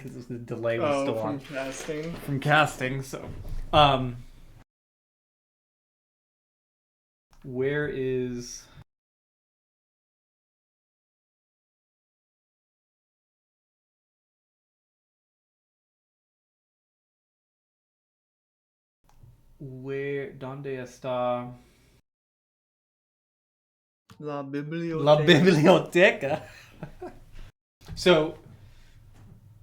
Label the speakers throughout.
Speaker 1: because the delay was still
Speaker 2: from
Speaker 1: on.
Speaker 2: casting.
Speaker 1: From casting, so. Where is... ¿Dónde está?
Speaker 2: La biblioteca.
Speaker 1: La biblioteca. So,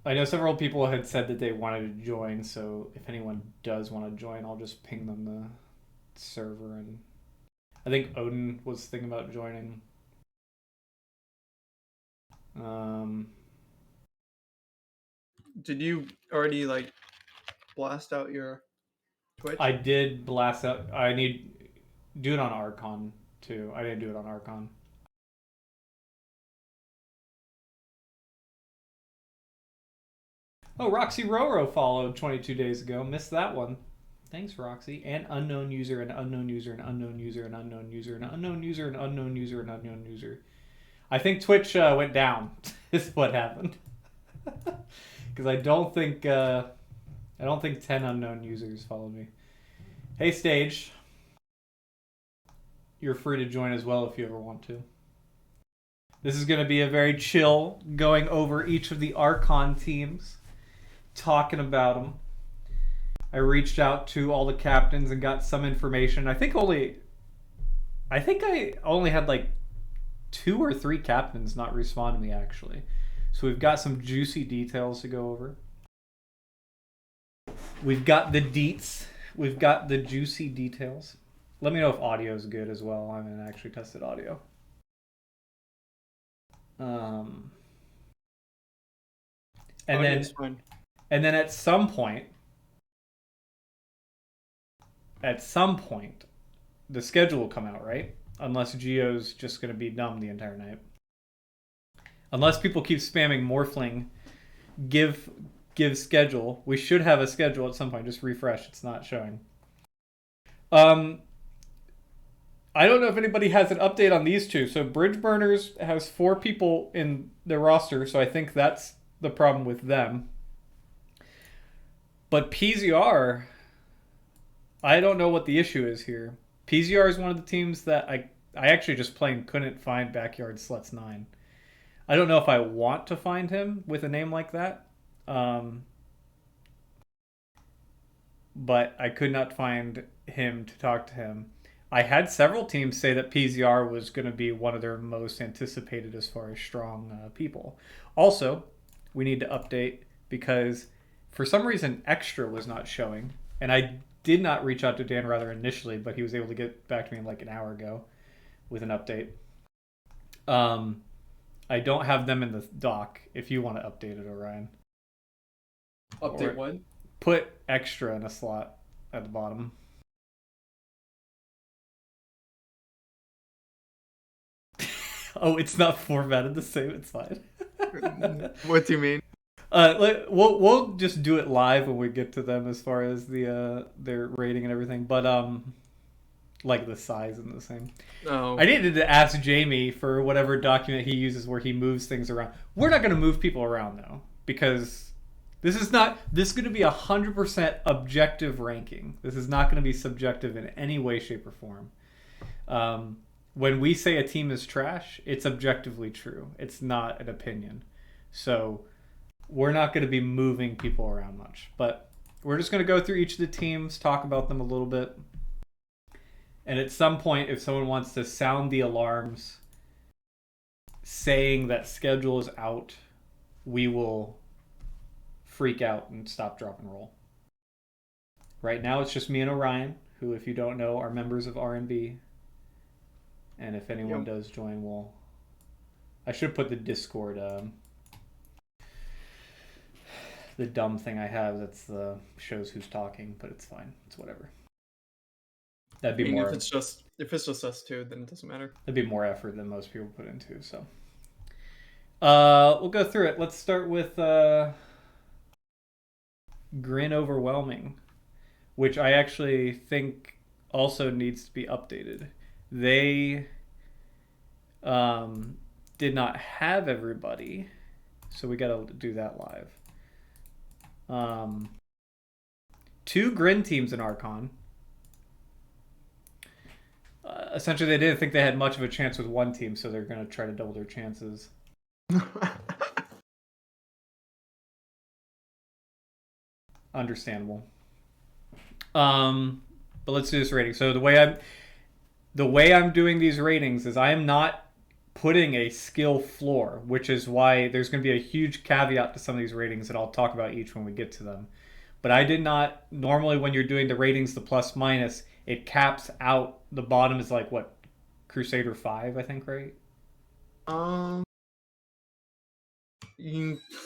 Speaker 1: I know several people had said that they wanted to join, so if anyone does want to join, I'll just ping them the server. And I think Odin was thinking about joining.
Speaker 2: Did you already blast out your Twitch?
Speaker 1: I did blast out. I need do it on Archon too. I didn't do it on Archon. Oh, Roxy Roro followed 22 days ago. Missed that one. Thanks, Roxy. And unknown user, and unknown user, and unknown user, and unknown user, and unknown user, and unknown user, and unknown user. I think Twitch went down. Is what happened. Because I don't think 10 unknown users followed me. Hey, Stage. You're free to join as well if you ever want to. This is going to be a very chill, going over each of the Archon teams, talking about them. I reached out to all the captains and got some information. I think I only had like 2 or 3 captains not respond to me, actually. So we've got some juicy details to go over. We've got the deets. We've got the juicy details. Let me know if audio is good as well. I haven't actually tested audio. And then at some point, the schedule will come out, right? Unless Geo's just going to be dumb the entire night. Unless people keep spamming Morphling, give schedule. We should have a schedule at some point. Just refresh. It's not showing. I don't know if anybody has an update on these two. So Bridge Burners has 4 people in their roster, so I think that's the problem with them. But PZR, I don't know what the issue is here. PZR is one of the teams that I actually just plain couldn't find Backyard Sluts 9. I don't know if I want to find him with a name like that. But I could not find him to talk to him. I had several teams say that PZR was going to be one of their most anticipated as far as strong people. Also, we need to update because for some reason Extra was not showing. And I did not reach out to Dan Rather initially, but he was able to get back to me like an hour ago with an update. I don't have them in the doc if you want to update it, Orion.
Speaker 2: Update what?
Speaker 1: Put Extra in a slot at the bottom. Oh, it's not formatted the same. It's fine.
Speaker 2: What do you mean?
Speaker 1: We'll just do it live when we get to them as far as their rating and everything. But like the size and the same.
Speaker 2: Oh.
Speaker 1: I needed to ask Jamie for whatever document he uses where he moves things around. We're not going to move people around though, because this is going to be 100% objective ranking. This is not going to be subjective in any way, shape, or form. When we say a team is trash, it's objectively true. It's not an opinion. So we're not going to be moving people around much. But we're just going to go through each of the teams, talk about them a little bit. And at some point, if someone wants to sound the alarms saying that schedule is out, we will freak out and stop, drop, and roll. Right now, it's just me and Orion, who, if you don't know, are members of R&B. And if anyone does join, I should put the Discord, the dumb thing I have that's shows who's talking, but it's fine. It's whatever. That'd be more.
Speaker 2: If it's just us two, then it doesn't matter.
Speaker 1: That'd be more effort than most people put into. So, we'll go through it. Let's start with Grin Overwhelming, which I actually think also needs to be updated. They did not have everybody, so we got to do that live. Two Grin teams in Archon. Essentially, they didn't think they had much of a chance with one team, so they're going to try to double their chances. Understandable. But let's do this rating. So the way I'm doing these ratings is I am not putting a skill floor, which is why there's going to be a huge caveat to some of these ratings, and I'll talk about each when we get to them. But I did not, normally when you're doing the ratings, the plus minus, it caps out, the bottom is like what, Crusader 5, I think, right?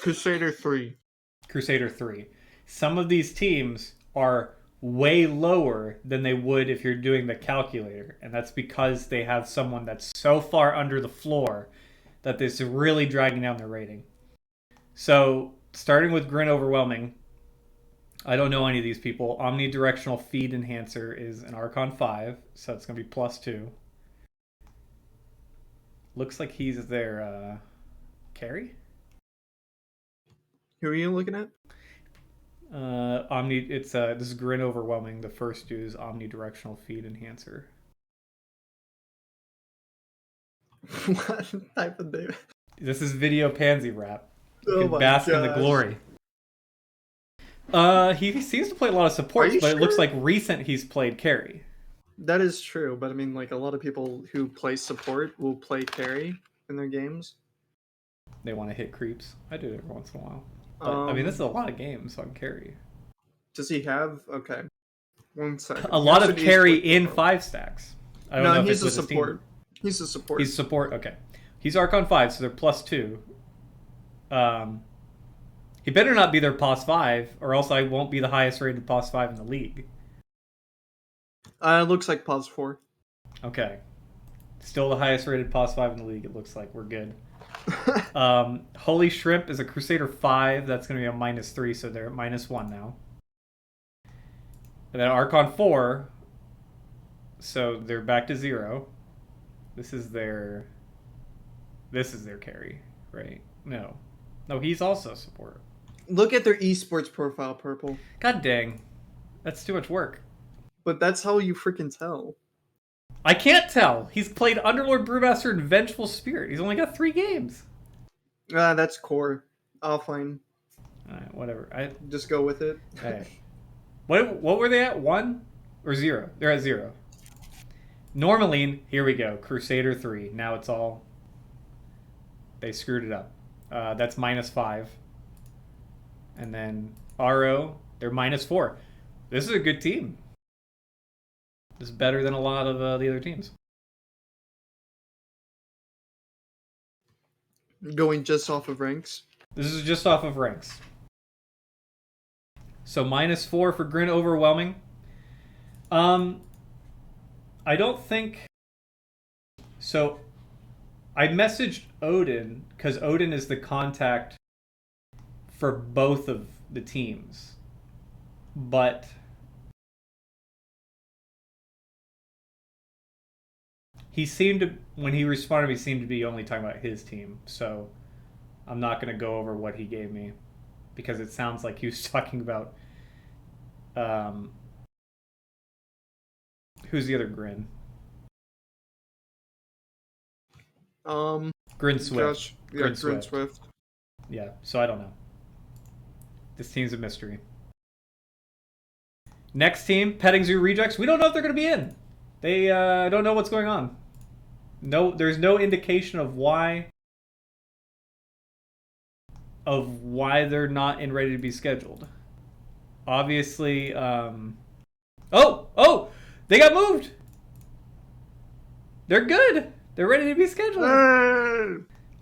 Speaker 2: Crusader 3.
Speaker 1: Crusader 3. Some of these teams are way lower than they would if you're doing the calculator, and that's because they have someone that's so far under the floor that this is really dragging down their rating. So, starting with Grin Overwhelming, I don't know any of these people. Omnidirectional Feed Enhancer is an Archon 5, so it's going to be +2. Looks like he's their carry?
Speaker 2: Who are you looking at?
Speaker 1: This is Grin Overwhelming. The first dude is Omnidirectional Feed Enhancer.
Speaker 2: What type of name?
Speaker 1: This is Video Pansy Rap.
Speaker 2: Oh
Speaker 1: You can
Speaker 2: my
Speaker 1: bask in the
Speaker 2: gosh.
Speaker 1: glory. He seems to play a lot of supports, but it looks like recent he's played carry.
Speaker 2: That is true, but I mean, like, a lot of people who play support will play carry in their games.
Speaker 1: They want to hit creeps. I do it every once in a while. But, I mean, this is a lot of games on carry.
Speaker 2: Does he have... Okay. 1 second.
Speaker 1: A lot of carry in 5 stacks. I don't know if
Speaker 2: he's
Speaker 1: it's
Speaker 2: a
Speaker 1: with his
Speaker 2: support.
Speaker 1: team.
Speaker 2: He's a support.
Speaker 1: He's support, okay. He's Archon 5, so they're +2. He better not be their POS 5, or else I won't be the highest rated POS 5 in the league.
Speaker 2: Looks like POS 4.
Speaker 1: Okay. Still the highest rated POS 5 in the league, it looks like. We're good. Holy Shrimp is a Crusader 5. That's going to be a -3, so they're at -1 now. And then Archon 4, so they're back to 0. This is their carry, right? No, he's also support.
Speaker 2: Look at their esports profile, Purple.
Speaker 1: God dang, that's too much work.
Speaker 2: But that's how you freaking tell.
Speaker 1: I can't tell. He's played Underlord, Brewmaster, and Vengeful Spirit. He's only got 3 games.
Speaker 2: That's core. I'll fine.
Speaker 1: Alright, whatever.
Speaker 2: Just go with it.
Speaker 1: Hey. What were they at? 1 or 0? They're at 0. Normaline, here we go. Crusader 3. Now it's all... They screwed it up. That's -5. And then RO, they're -4. This is a good team. This is better than a lot of the other teams.
Speaker 2: Going just off of ranks.
Speaker 1: This is just off of ranks. So -4 for Grin Overwhelming. I don't think... So, I messaged Odin, because Odin is the contact for both of the teams. But... when he responded, he seemed to be only talking about his team. So, I'm not going to go over what he gave me. Because it sounds like he was talking about... who's the other Grin? Grin Swift.
Speaker 2: Gosh, yeah, Grin Swift.
Speaker 1: Yeah, so I don't know. This team's a mystery. Next team, Petting Zoo Rejects. We don't know if they're going to be in. They don't know what's going on. No, there's no indication of why they're not in ready to be scheduled. Obviously, Oh! They got moved! They're good! They're ready to be scheduled!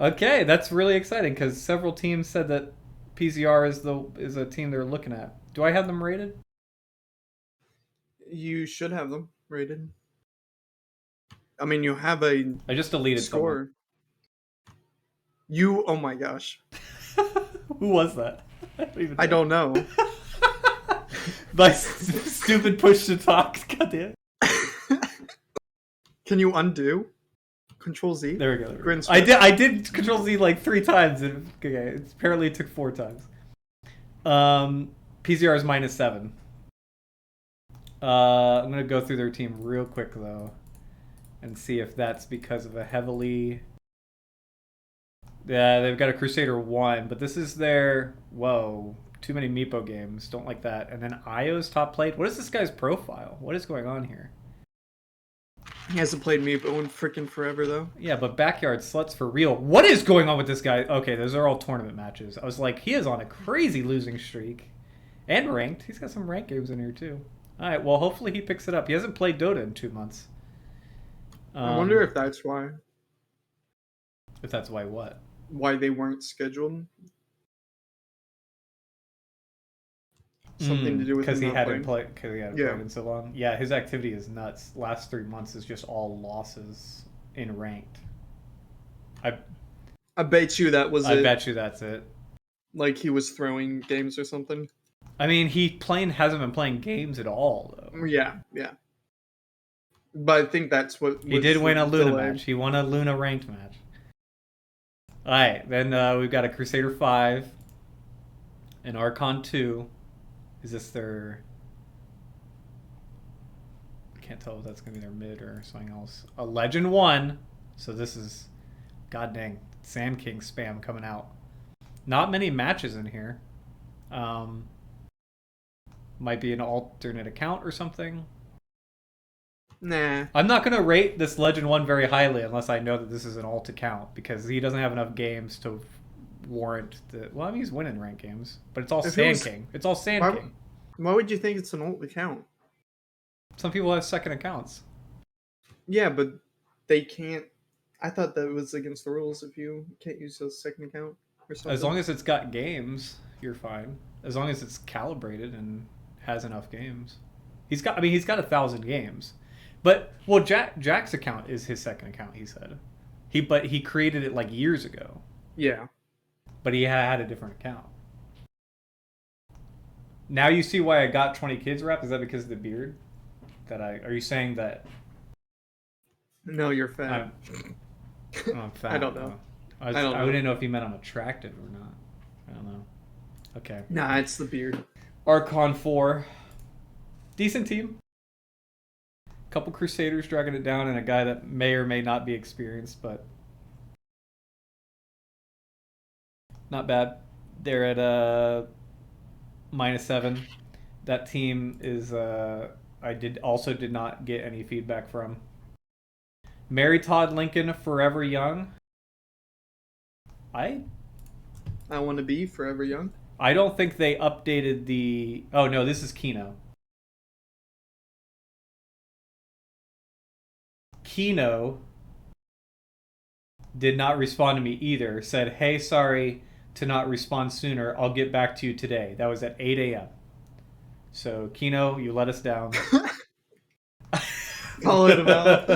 Speaker 1: Okay, that's really exciting, because several teams said that PZR is a team they're looking at. Do I have them rated?
Speaker 2: You should have them rated. I mean, you have a
Speaker 1: I just deleted
Speaker 2: score. Oh my gosh.
Speaker 1: Who was that?
Speaker 2: I don't know.
Speaker 1: My stupid push to talk. Goddamn.
Speaker 2: Can you undo? Control Z.
Speaker 1: There we go. I did Control Z like 3 times. Okay, apparently it took 4 times. PZR is -7. I'm gonna go through their team real quick though, and see if that's because of a heavily. Yeah, they've got a Crusader 1, but this is their... Whoa. Too many Meepo games. Don't like that. And then Io's top played. What is this guy's profile? What is going on here?
Speaker 2: He hasn't played Meepo in freaking forever, though.
Speaker 1: Yeah, but Backyard Sluts for real. What is going on with this guy? Okay, those are all tournament matches. I was like, he is on a crazy losing streak. And ranked. He's got some ranked games in here, too. Alright, well, hopefully he picks it up. He hasn't played Dota in 2 months.
Speaker 2: I wonder if that's why.
Speaker 1: If that's why what?
Speaker 2: Why they weren't scheduled. Something to do with
Speaker 1: because he hadn't
Speaker 2: playing.
Speaker 1: played in so long. Yeah, his activity is nuts. Last 3 months is just all losses in ranked.
Speaker 2: I bet you that was it.
Speaker 1: I bet you that's it.
Speaker 2: Like he was throwing games or something.
Speaker 1: I mean, he hasn't been playing games at all though.
Speaker 2: Yeah. But I think that's what
Speaker 1: he did win a Luna match. He won a Luna ranked match. All right, then we've got a Crusader 5, an Archon 2. Is this their... I can't tell if that's going to be their mid or something else. A Legend 1. So this is... God dang. Sand King spam coming out. Not many matches in here. Might be an alternate account or something.
Speaker 2: Nah.
Speaker 1: I'm not going to rate this Legend 1 very highly unless I know that this is an alt account, because he doesn't have enough games to warrant the... Well, I mean, he's winning ranked games, but it's all Sand King. It's all Sand King.
Speaker 2: Why would you think it's an alt account?
Speaker 1: Some people have second accounts.
Speaker 2: Yeah, but they can't... I thought that was against the rules if you can't use a second account or something.
Speaker 1: As long as it's got games, you're fine. As long as it's calibrated and has enough games. He's got 1,000 games. But, well, Jack's account is his second account, he said. But he created it like years ago.
Speaker 2: Yeah.
Speaker 1: But he had a different account. Now you see why I got 20 kids wrapped? Is that because of the beard? Are you saying that...
Speaker 2: No, you're fat.
Speaker 1: I'm fat.
Speaker 2: I don't know.
Speaker 1: I didn't know if you meant I'm attractive or not. I don't know. Okay.
Speaker 2: Nah, it's the beard.
Speaker 1: Archon 4. Decent team. Couple Crusaders dragging it down, and a guy that may or may not be experienced, but not bad. They're at -7. That team is I did not get any feedback from. Mary Todd Lincoln, Forever Young. I
Speaker 2: Want to be Forever Young.
Speaker 1: I don't think they updated the... Oh no, this is Kino. Kino did not respond to me either. Said, hey, sorry to not respond sooner. I'll get back to you today. That was at 8 a.m. So, Kino, you let us down.
Speaker 2: Call it about.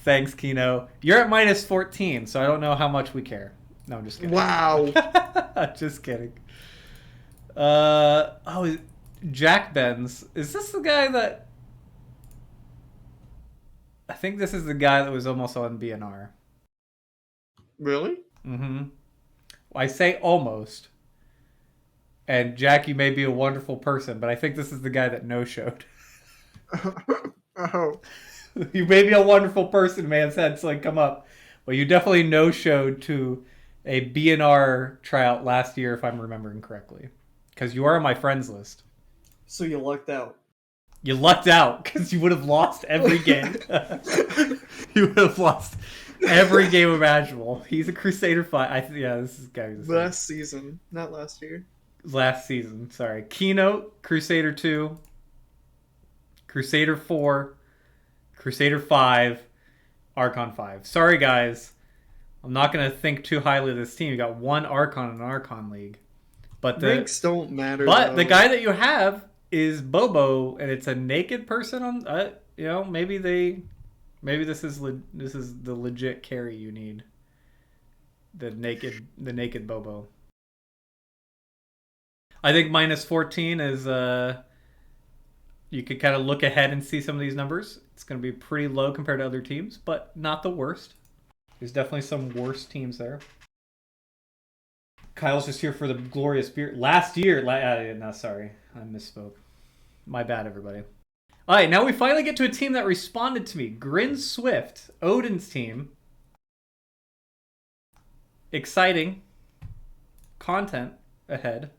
Speaker 1: Thanks, Kino. You're at -14, so I don't know how much we care. No, I'm just kidding.
Speaker 2: Wow.
Speaker 1: Just kidding. Jack Benz. Is this the guy that... I think this is the guy that was almost on BNR.
Speaker 2: Really?
Speaker 1: Mm-hmm. I say almost. And Jack, you may be a wonderful person, but I think this is the guy that no-showed.
Speaker 2: Oh.
Speaker 1: You may be a wonderful person, man's head's like come up. But you definitely no-showed to a BNR tryout last year, if I'm remembering correctly. Because you are on my friends list.
Speaker 2: So you lucked out.
Speaker 1: You lucked out because you would have lost every game. You would have lost every game imaginable. He's a Crusader 5. This is guy.
Speaker 2: Last season, not last year.
Speaker 1: Last season, sorry. Keynote, Crusader 2, Crusader 4, Crusader 5, Archon 5. Sorry, guys. I'm not going to think too highly of this team. You got one Archon in an Archon League. But
Speaker 2: ranks don't matter.
Speaker 1: But the guy that you have is Bobo, and it's a naked person on. Maybe this is the legit carry you need. The naked Bobo. I think -14 is you could kind of look ahead and see some of these numbers. It's going to be pretty low compared to other teams, but not the worst. There's definitely some worse teams there. Kyle's just here for the glorious beer. Last year, no, sorry, I misspoke. My bad, everybody. All right, now we finally get to a team that responded to me. Grin Swift, Odin's team. Exciting content ahead.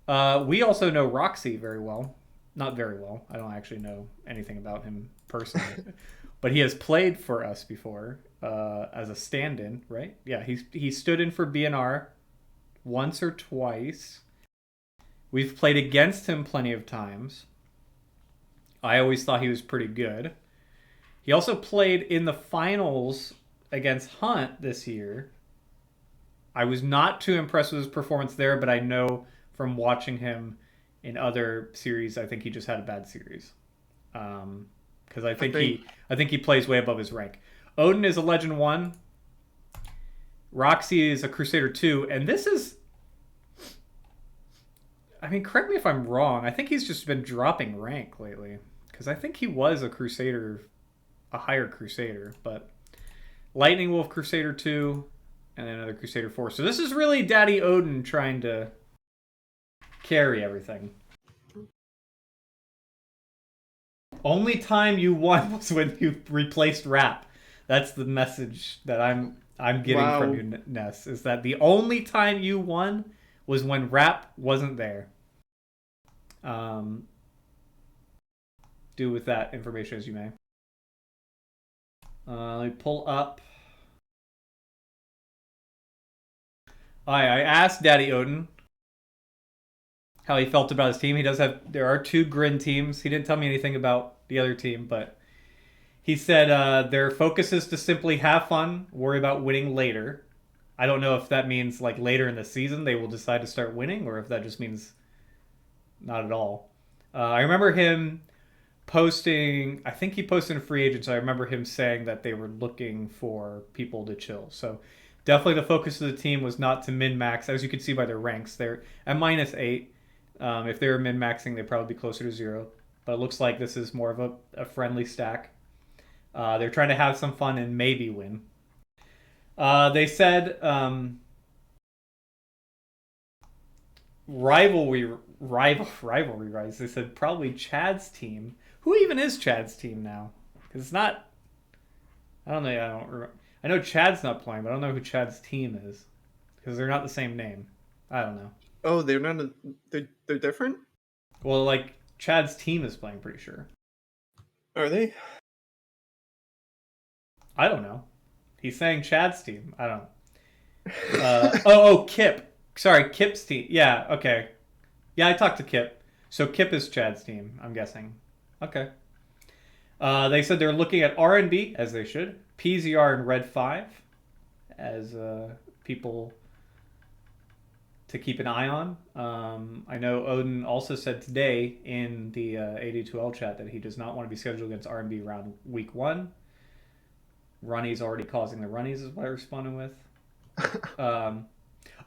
Speaker 1: We also know Roxy very well. Not very well. I don't actually know anything about him personally. But he has played for us before as a stand-in, right? Yeah, he stood in for BNR once or twice. We've played against him plenty of times. I always thought he was pretty good. He also played in the finals against Hunt this year. I was not too impressed with his performance there, but I know from watching him in other series, I think he just had a bad series. Because I think he plays way above his rank. Odin is a Legend 1. Roxy is a Crusader 2. And this is... I mean, correct me if I'm wrong. I think he's just been dropping rank lately. Because I think he was a Crusader, a higher Crusader. But Lightning Wolf Crusader 2, and then another Crusader 4. So this is really Daddy Odin trying to carry everything. Only time you won was when you replaced Rap. That's the message that I'm getting from you, Ness. Is that the only time you won was when Rap wasn't there. Do with that information as you may. Let me pull up. I asked Daddy Odin how he felt about his team. There are 2 Grin teams. He didn't tell me anything about the other team, but he said their focus is to simply have fun, worry about winning later. I don't know if that means like later in the season they will decide to start winning, or if that just means not at all. I remember him posting, I think he posted in Free Agents, I remember him saying that they were looking for people to chill. So definitely the focus of the team was not to min-max. As you can see by their ranks, they're at -8. If they were min-maxing, they'd probably be closer to 0. But it looks like this is more of a friendly stack. They're trying to have some fun and maybe win. They said rivalry rise. They said probably Chad's team. Who even is Chad's team now? Because it's not. I don't know. I know Chad's not playing, but I don't know who Chad's team is because they're not the same name. I don't know.
Speaker 2: Oh, they're not. They're different.
Speaker 1: Well, like Chad's team is playing, pretty sure.
Speaker 2: Are they?
Speaker 1: I don't know. He's saying Chad's team. I don't know. Kip. Sorry, Kip's team. Yeah, okay. Yeah, I talked to Kip. So Kip is Chad's team, I'm guessing. Okay. They said they're looking at R&B, as they should. PZR and Red 5 as people to keep an eye on. I know Odin also said today in the AD2L chat that he does not want to be scheduled against R&B round week 1. Runny's already causing the runnies is what I responded with.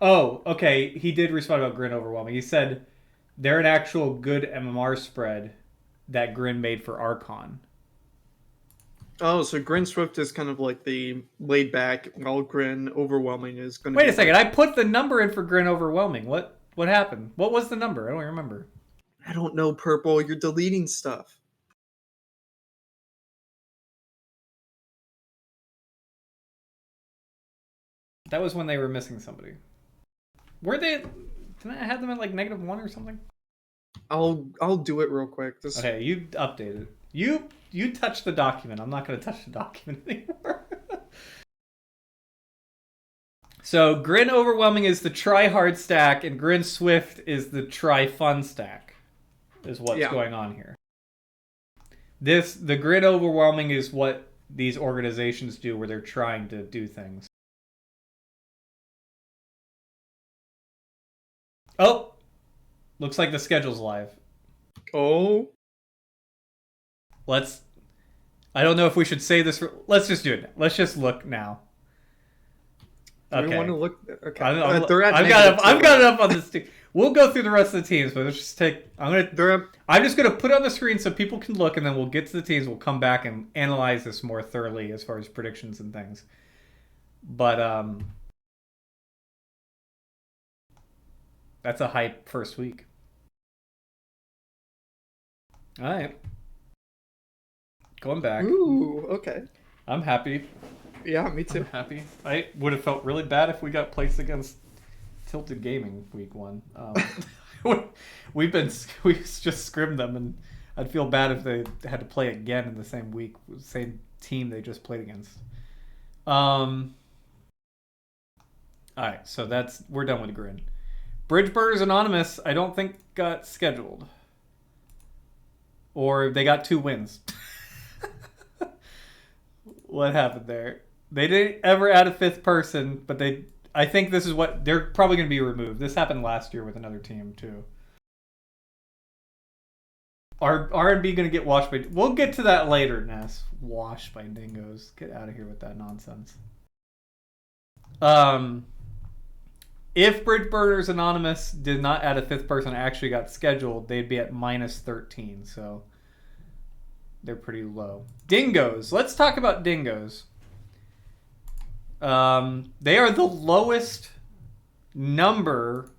Speaker 1: Okay. He did respond about Grin overwhelming. He said they're an actual good MMR spread that Grin made for Archon.
Speaker 2: Oh, so Grin Swift is kind of like the laid back, while Grin overwhelming is going to.
Speaker 1: Wait a second. I put the number in for Grin overwhelming. What happened? What was the number? I don't remember.
Speaker 2: I don't know, Purple. You're deleting stuff.
Speaker 1: That was when they were missing somebody. Were they? Didn't I have them at like -1 or something?
Speaker 2: I'll do it real quick.
Speaker 1: Okay, you updated. You touched the document. I'm not going to touch the document anymore. So Grin overwhelming is the try hard stack, and Grin Swift is the try fun stack. Is what's going on here. The Grin overwhelming is what these organizations do, where they're trying to do things. Oh, looks like the schedule's live.
Speaker 2: Oh.
Speaker 1: I don't know if we should say this. Let's just do it. Let's just look now. Okay.
Speaker 2: We want to look. Okay.
Speaker 1: I've got it up on this team. We'll go through the rest of the teams, but let's just take. I'm just gonna put it on the screen so people can look, and then we'll get to the teams. We'll come back and analyze this more thoroughly as far as predictions and things. But That's a hype first week. All right. Going back.
Speaker 2: Ooh, okay.
Speaker 1: I'm happy.
Speaker 2: Yeah, me
Speaker 1: I'm
Speaker 2: too.
Speaker 1: happy. I would have felt really bad if we got placed against Tilted Gaming week 1. We just scrimmed them, and I'd feel bad if they had to play again in the same week, same team they just played against. All right, so we're done with Grin. Bridgeburgers Anonymous, I don't think got scheduled, or they got 2 wins. What happened there? They didn't ever add a 5th person, but I think this is what they're probably going to be removed. This happened last year with another team too. Are R&B going to get washed by? We'll get to that later, Ness. Washed by dingoes. Get out of here with that nonsense. If Bridgeburners Anonymous did not add a 5th person actually got scheduled, they'd be at -13. So they're pretty low. Dingoes. Let's talk about dingoes. They are the lowest number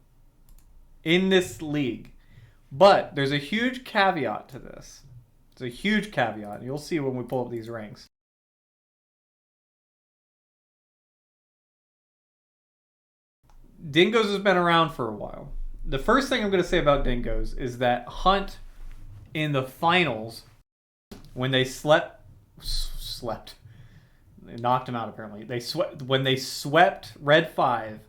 Speaker 1: in this league. But there's a huge caveat to this. It's a huge caveat. You'll see when we pull up these ranks. Dingoes has been around for a while. The first thing I'm going to say about Dingoes is that Hunt in the finals, when they they knocked him out apparently. When they swept Red 5,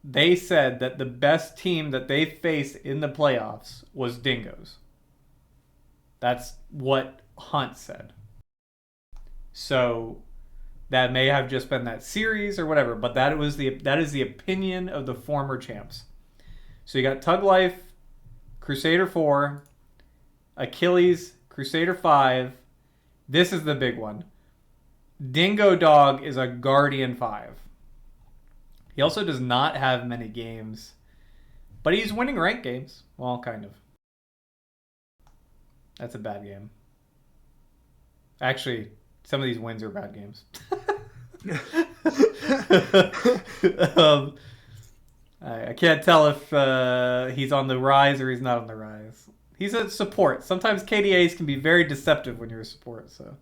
Speaker 1: they said that the best team that they faced in the playoffs was Dingoes. That's what Hunt said. So that may have just been that series or whatever, but that is the opinion of the former champs. So you got Tug Life, Crusader 4, Achilles, Crusader 5. This is the big one. Dingo Dog is a Guardian 5. He also does not have many games, but he's winning ranked games. Well, kind of. That's a bad game. Actually, some of these wins are bad games. I can't tell if he's on the rise or he's not on the rise. He's a support. Sometimes KDAs can be very deceptive when you're a support. So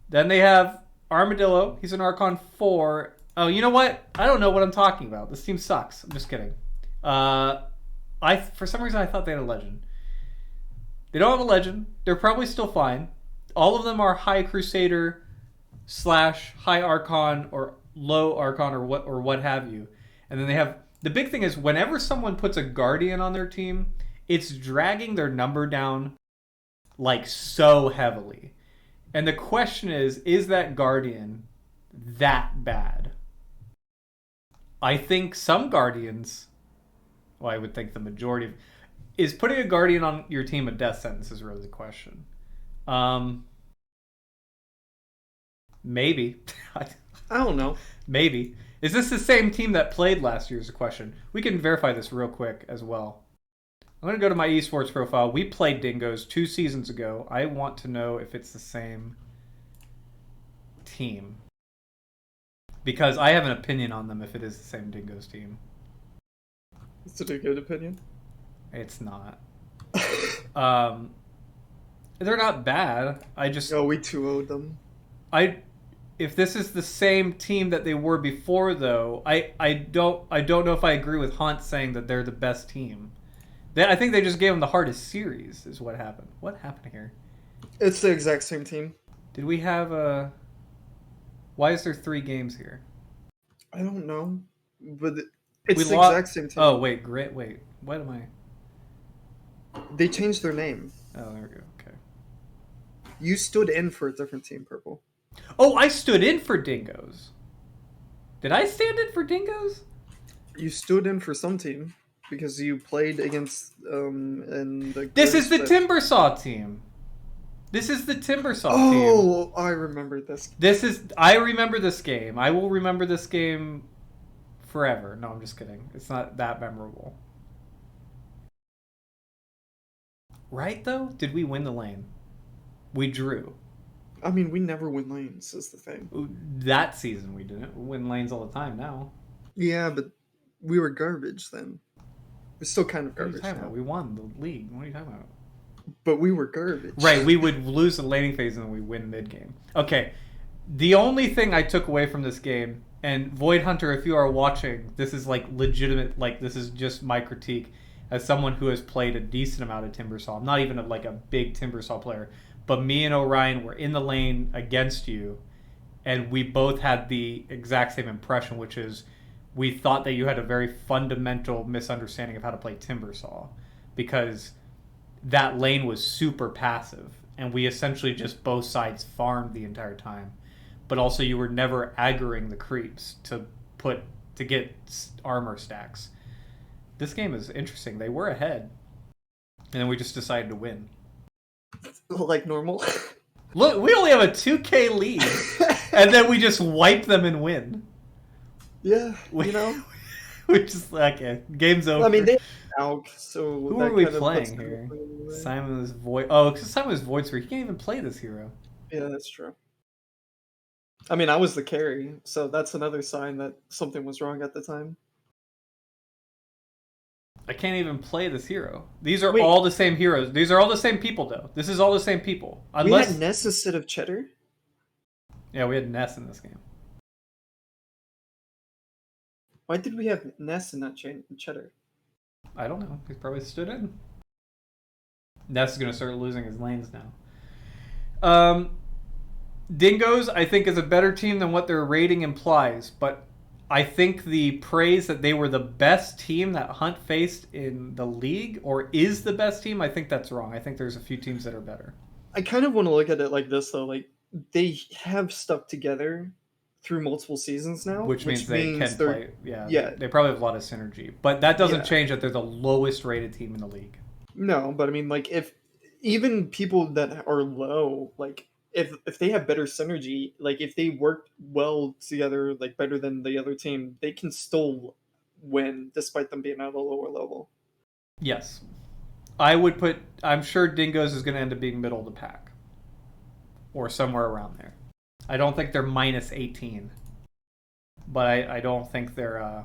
Speaker 1: then they have Armadillo. He's an Archon 4. Oh, you know what? I don't know what I'm talking about. This team sucks. I'm just kidding. For some reason I thought they had a legend. They don't have a legend. They're probably still fine. All of them are high Crusader / high Archon or low Archon or what have you. And then they have the big thing is whenever someone puts a Guardian on their team, it's dragging their number down like so heavily. And the question is that Guardian that bad? I think some Guardians, well, I would think the majority is putting a Guardian on your team a death sentence is really the question. Maybe.
Speaker 2: I don't know.
Speaker 1: Maybe. Is this the same team that played last year is the question. We can verify this real quick as well. I'm going to go to my esports profile. We played Dingoes 2 seasons ago. I want to know if it's the same team. Because I have an opinion on them if it is the same Dingoes team.
Speaker 2: Is it a good opinion?
Speaker 1: It's not. They're not bad. I just...
Speaker 2: Oh, we 2-0'd them.
Speaker 1: If this is the same team that they were before, though, I don't know if I agree with Hunt saying that they're the best team. I think they just gave them the hardest series, is what happened. What happened here?
Speaker 2: It's the exact same team.
Speaker 1: Did we have a... Why is there 3 games here?
Speaker 2: I don't know. But it's the exact same team.
Speaker 1: Oh, wait, great. Wait, what am I...
Speaker 2: They changed their name.
Speaker 1: Oh, there we go. Okay.
Speaker 2: You stood in for a different team, Purple.
Speaker 1: Oh, I stood in for Dingoes. Did I stand in for Dingoes?
Speaker 2: You stood in for some team because you played against and the.
Speaker 1: This is the Timbersaw team. This is the Timbersaw team.
Speaker 2: Oh, I remember this.
Speaker 1: I remember this game. I will remember this game forever. No, I'm just kidding. It's not that memorable. Right, though? Did we win the lane? We drew.
Speaker 2: I mean, we never win lanes, is the thing.
Speaker 1: That season we didn't. We win lanes all the time now.
Speaker 2: Yeah, but we were garbage then. We're still kind of
Speaker 1: What are you
Speaker 2: garbage
Speaker 1: talking
Speaker 2: now.
Speaker 1: about? We won the league. What are you talking about?
Speaker 2: But we were garbage.
Speaker 1: Right, we would lose the laning phase and then we win mid game. Okay, the only thing I took away from this game, and Void Hunter, if you are watching, this is like legitimate. Like this is just my critique as someone who has played a decent amount of Timbersaw. I'm not even like a big Timbersaw player, but me and Orion were in the lane against you, and we both had the exact same impression, which is we thought that you had a very fundamental misunderstanding of how to play Timbersaw, because that lane was super passive, and we essentially just both sides farmed the entire time. But also, you were never aggroing the creeps to get armor stacks. This game is interesting. They were ahead, and then we just decided to win.
Speaker 2: Like normal.
Speaker 1: Look, we only have a 2K lead, and then we just wipe them and win.
Speaker 2: Yeah,
Speaker 1: We,
Speaker 2: you know.
Speaker 1: we just okay, game's over.
Speaker 2: I mean, they out, so
Speaker 1: who
Speaker 2: that
Speaker 1: are we
Speaker 2: kind of puts
Speaker 1: playing
Speaker 2: them
Speaker 1: here?
Speaker 2: away.
Speaker 1: Simon's voice. Oh, because Simon's voice. He can't even play this hero.
Speaker 2: Yeah, that's true. I mean, I was the carry, so that's another sign that something was wrong at the time.
Speaker 1: I can't even play this hero. These are
Speaker 2: Wait.
Speaker 1: all the same heroes. These are all the same people, though. This is all the same people. Unless
Speaker 2: We had Ness instead of Cheddar.
Speaker 1: yeah, we had Ness in this game.
Speaker 2: Why did we have Ness and not Cheddar?
Speaker 1: I don't know. He's probably stood in. Ness is gonna start losing his lanes now. Dingoes, I think, is a better team than what their rating implies, but I think the praise that they were the best team that Hunt faced in the league, or is the best team, I think that's wrong. I think there's a few teams that are better.
Speaker 2: I kind of want to look at it like this, though. Like, they have stuck together through multiple seasons now,
Speaker 1: Which means they can
Speaker 2: they're-
Speaker 1: play. Yeah,
Speaker 2: yeah.
Speaker 1: They probably have a lot of synergy. But that doesn't
Speaker 2: Yeah.
Speaker 1: change that they're the lowest rated team in the league.
Speaker 2: No, but I mean, like, if even people that are low, like, if they have better synergy, like, if they work well together, like, better than the other team, they can still win despite them being at a lower level.
Speaker 1: Yes. I'm sure Dingoes is going to end up being middle of the pack. Or somewhere around there. I don't think they're minus 18. But I don't think they're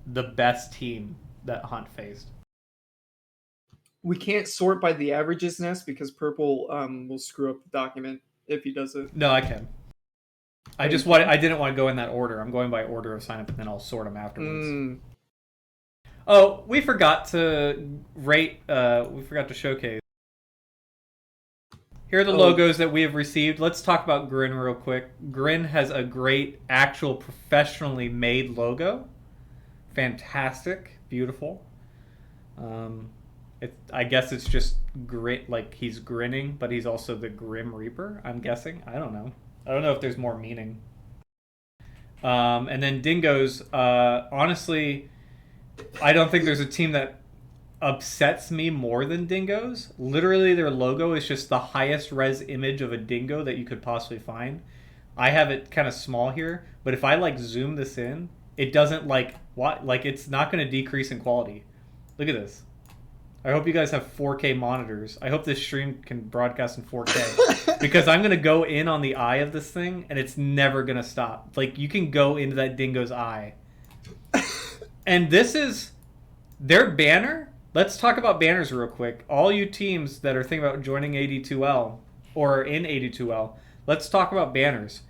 Speaker 1: the best team that Hunt faced.
Speaker 2: We can't sort by the averages, Ness, because Purple will screw up the document if he does it.
Speaker 1: No, I can. I didn't want to go in that order. I'm going by order of sign up, and then I'll sort them afterwards. Oh, we forgot to rate. We forgot to showcase. Here are the logos that we have received. Let's talk about Grin real quick. Grin has a great, actual, professionally made logo. Fantastic, beautiful. I guess it's just grit, like he's grinning, but he's also the Grim Reaper. I'm guessing. I don't know. I don't know if there's more meaning. And then Dingoes. Honestly, I don't think there's a team that upsets me more than Dingoes. Literally, their logo is just the highest res image of a dingo that you could possibly find. I have it kind of small here, but if I like zoom this in, it doesn't it's not going to decrease in quality. Look at this. I hope you guys have 4K monitors. I hope this stream can broadcast in 4K. Because I'm going to go in on the eye of this thing, and it's never going to stop. Like, you can go into that dingo's eye. And this is their banner. Let's talk about banners real quick. All you teams that are thinking about joining AD2L, or in AD2L, let's talk about banners.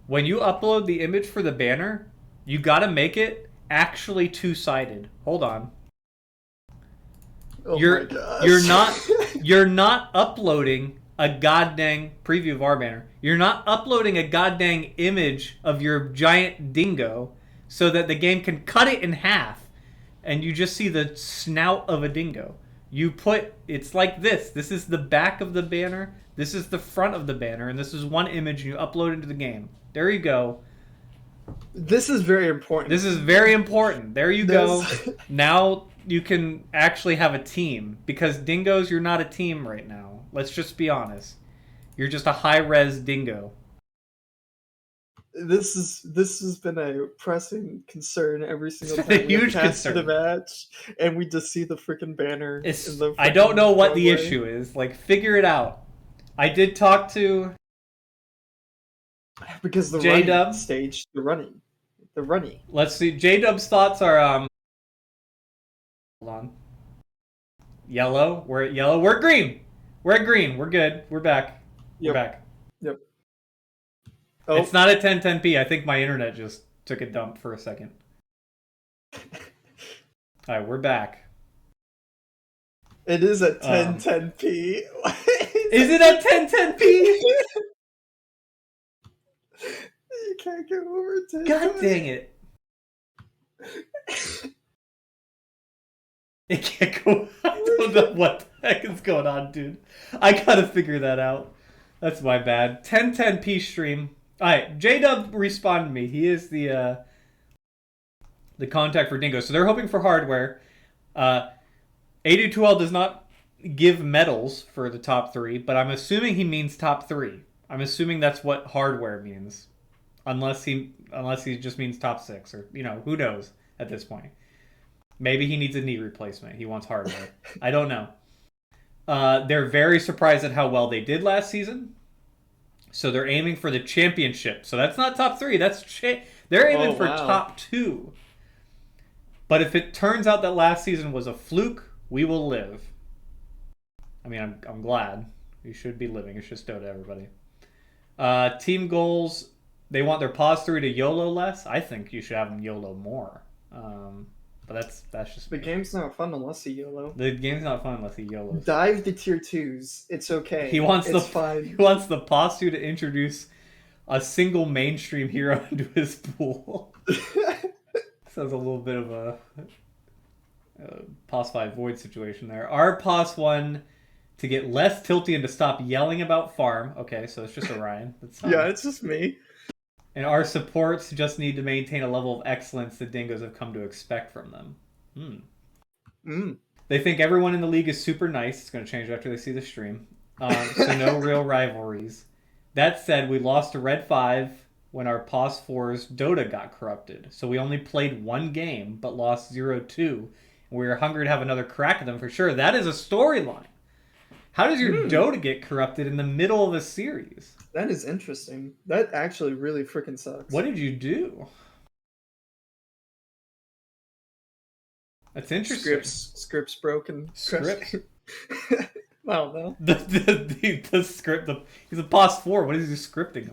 Speaker 1: When you upload the image for the banner, you got to make it actually two-sided. Hold on.
Speaker 2: Oh
Speaker 1: You're not uploading a goddamn preview of our banner. You're not uploading a goddamn image of your giant dingo so that the game can cut it in half and you just see the snout of a dingo. It's like this. This is the back of the banner. This is the front of the banner, and this is one image and you upload into the game. There you go.
Speaker 2: This is very important.
Speaker 1: This is very important. There you go. Now you can actually have a team, because dingoes, you're not a team right now. Let's just be honest. You're just a high-res dingo.
Speaker 2: This has been a pressing concern every single
Speaker 1: It's
Speaker 2: time.
Speaker 1: a huge concern.
Speaker 2: The match, and we just see the freaking banner.
Speaker 1: I don't know what the issue is. Like, figure it out. I did talk to
Speaker 2: because the
Speaker 1: J-Dub
Speaker 2: running stage, the running.
Speaker 1: Let's see. J-Dub's thoughts are hold on. Yellow. We're at yellow. We're green. We're at green. We're good. We're back. We're
Speaker 2: Yep.
Speaker 1: back.
Speaker 2: Yep. Oh,
Speaker 1: It's not at 1010p. I think my internet just took a dump for a second. All right, we're back.
Speaker 2: it is at 1010p.
Speaker 1: Is it at 1010p?
Speaker 2: You can't go over 10.
Speaker 1: God dang it. It can't go. I don't know what the heck is going on, dude. I gotta figure that out. That's my bad. 1010p stream. Alright, J-Dub responded to me. He is the contact for Dingo. So they're hoping for hardware. A22L does not give medals for the top 3, but I'm assuming he means top 3. I'm assuming that's what hardware means. Unless he just means top 6, or who knows at this point. Maybe he needs a knee replacement. He wants hardware. I don't know. They're very surprised at how well they did last season. So they're aiming for the championship. So that's not top 3. They're aiming for top 2. But if it turns out that last season was a fluke, we will live. I mean, I'm glad. You should be living. It's just Dota, everybody. Team goals. They want their pause 3 to YOLO less. I think you should have them YOLO more. But that's just
Speaker 2: the game's not fun unless you YOLO.
Speaker 1: The game's not fun unless you YOLO.
Speaker 2: Dive to tier 2s. It's okay.
Speaker 1: He wants
Speaker 2: fine.
Speaker 1: He wants the pause 2 to introduce a single mainstream hero into his pool. Sounds a little bit of a pause 5 void situation there. Our pause 1 to get less tilty and to stop yelling about farm. Okay, so it's just Orion. That's
Speaker 2: yeah, it's just me.
Speaker 1: And our supports just need to maintain a level of excellence the Dingoes have come to expect from them. They think everyone in the league is super nice. It's going to change after they see the stream. So no real rivalries. That said, we lost to Red 5 when our POS 4's Dota got corrupted. So we only played 1 game, but lost 0-2. We were hungry to have another crack at them for sure. That is a storyline. How does your Dota get corrupted in the middle of a series?
Speaker 2: That is interesting. That actually really freaking sucks.
Speaker 1: What did you do? That's interesting.
Speaker 2: Scripts broken.
Speaker 1: Script?
Speaker 2: I don't know.
Speaker 1: The script. He's a POS 4. What is he scripting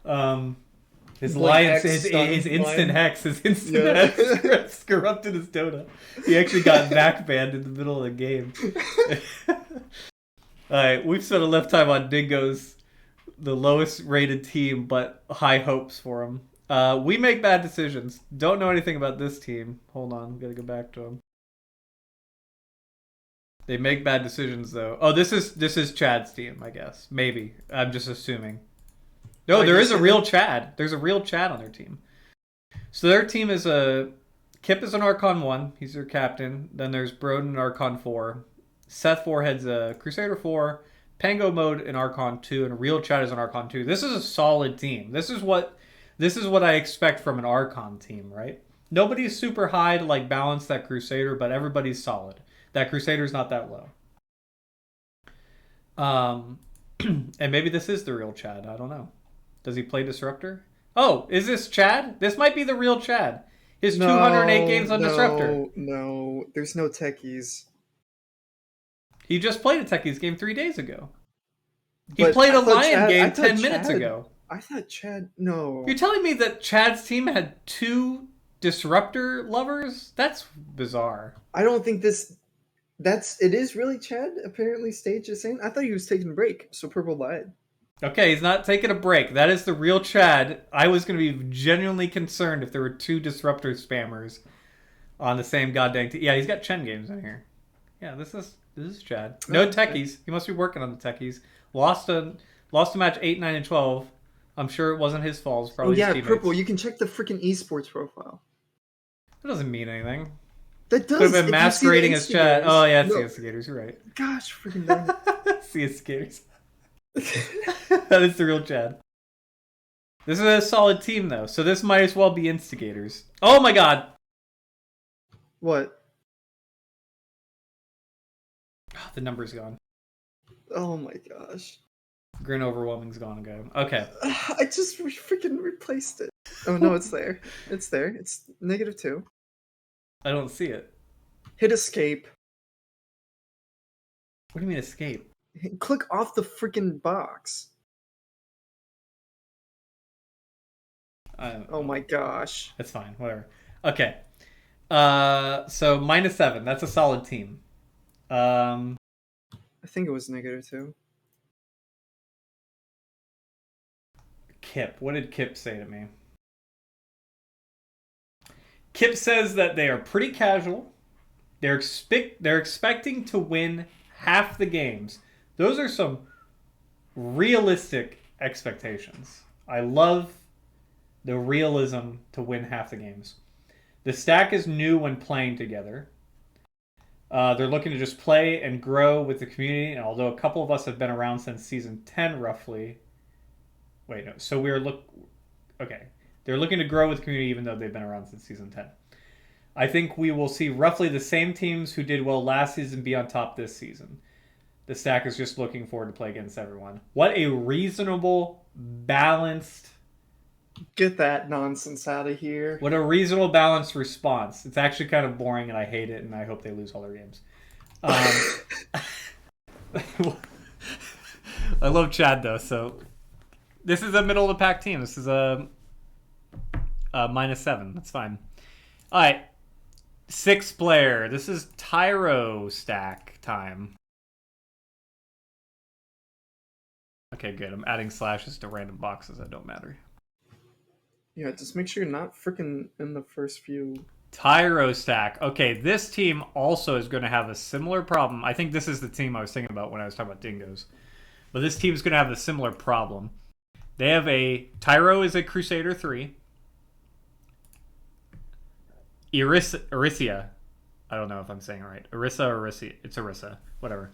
Speaker 1: on? His
Speaker 2: Like
Speaker 1: Lions, his instant hex, hex corrupted his Dota. He actually got back banned in the middle of the game. Alright, we've spent enough time on Dingoes, the lowest rated team, but high hopes for them. We make bad decisions. Don't know anything about this team. Hold on, gotta go back to them. They make bad decisions though. Oh, this is Chad's team, I guess. Maybe. I'm just assuming. No, there is a real Chad. There's a real Chad on their team. So their team is Kip is an Archon 1. He's their captain. Then there's Broden, Archon 4. Seth Forehead's a Crusader 4. Pango Mode in Archon 2. And Real Chad is an Archon 2. This is a solid team. This is what I expect from an Archon team, right? Nobody's super high to like balance that Crusader, but everybody's solid. That Crusader's not that low. And maybe this is the real Chad. I don't know. Does he play Disruptor? Oh, is this Chad? This might be the real Chad. His 208 games on Disruptor.
Speaker 2: No, there's no techies.
Speaker 1: He just played a techies game 3 days ago. He played a Lion game 10 minutes ago.
Speaker 2: I thought Chad... No.
Speaker 1: You're telling me that Chad's team had 2 Disruptor lovers? That's bizarre.
Speaker 2: I don't think this... It is really Chad, apparently Stage is saying. I thought he was taking a break, so Purple lied.
Speaker 1: Okay, he's not taking a break. That is the real Chad. I was going to be genuinely concerned if there were 2 Disruptor spammers on the same goddamn team. Yeah, he's got Chen games in here. Yeah, this is Chad. No techies. He must be working on the techies. Lost a match 8, 9, and 12. I'm sure it wasn't his fault. It was probably his teammates.
Speaker 2: Purple. You can check the freaking esports profile.
Speaker 1: That doesn't mean anything.
Speaker 2: That does.
Speaker 1: Could have been masquerading as Chad. Oh yeah, it's the Instigators. You're right.
Speaker 2: Gosh, freaking damn it.
Speaker 1: It's the Instigators. That is the real Chad. This is a solid team though, so this might as well be Instigators. Oh my god!
Speaker 2: What?
Speaker 1: Oh, the number's gone.
Speaker 2: Oh my gosh.
Speaker 1: Grin Overwhelming's gone ago. Okay.
Speaker 2: I just freaking replaced it. Oh no, it's there. It's there. It's -2.
Speaker 1: I don't see it.
Speaker 2: Hit escape.
Speaker 1: What do you mean escape?
Speaker 2: Click off the freaking box. Oh my gosh.
Speaker 1: It's fine. Whatever. Okay. So -7. That's a solid team.
Speaker 2: I think it was -2.
Speaker 1: Kip. What did Kip say to me? Kip says that they are pretty casual. They're expecting to win half the games. Those are some realistic expectations. I love the realism to win half the games. The stack is new when playing together. They're looking to just play and grow with the community. And although a couple of us have been around since season 10, roughly. Wait, no. So okay. They're looking to grow with the community even though they've been around since season 10. I think we will see roughly the same teams who did well last season be on top this season. The stack is just looking forward to play against everyone. What a reasonable, balanced...
Speaker 2: Get that nonsense out of here.
Speaker 1: What a reasonable, balanced response. It's actually kind of boring, and I hate it, and I hope they lose all their games. I love Chad, though, so... This is a middle-of-the-pack team. This is a -7. That's fine. All right. 6th player. This is Tyro stack time. Okay, good. I'm adding slashes to random boxes that don't matter.
Speaker 2: Yeah, just make sure you're not freaking in the first few.
Speaker 1: Tyro stack. Okay, this team also is going to have a similar problem. I think this is the team I was thinking about when I was talking about dingoes. But this team is going to have a similar problem. They have Tyro is a Crusader 3. Irisia. I don't know if I'm saying it right. Irissa or Irisia. It's Irissa. Whatever.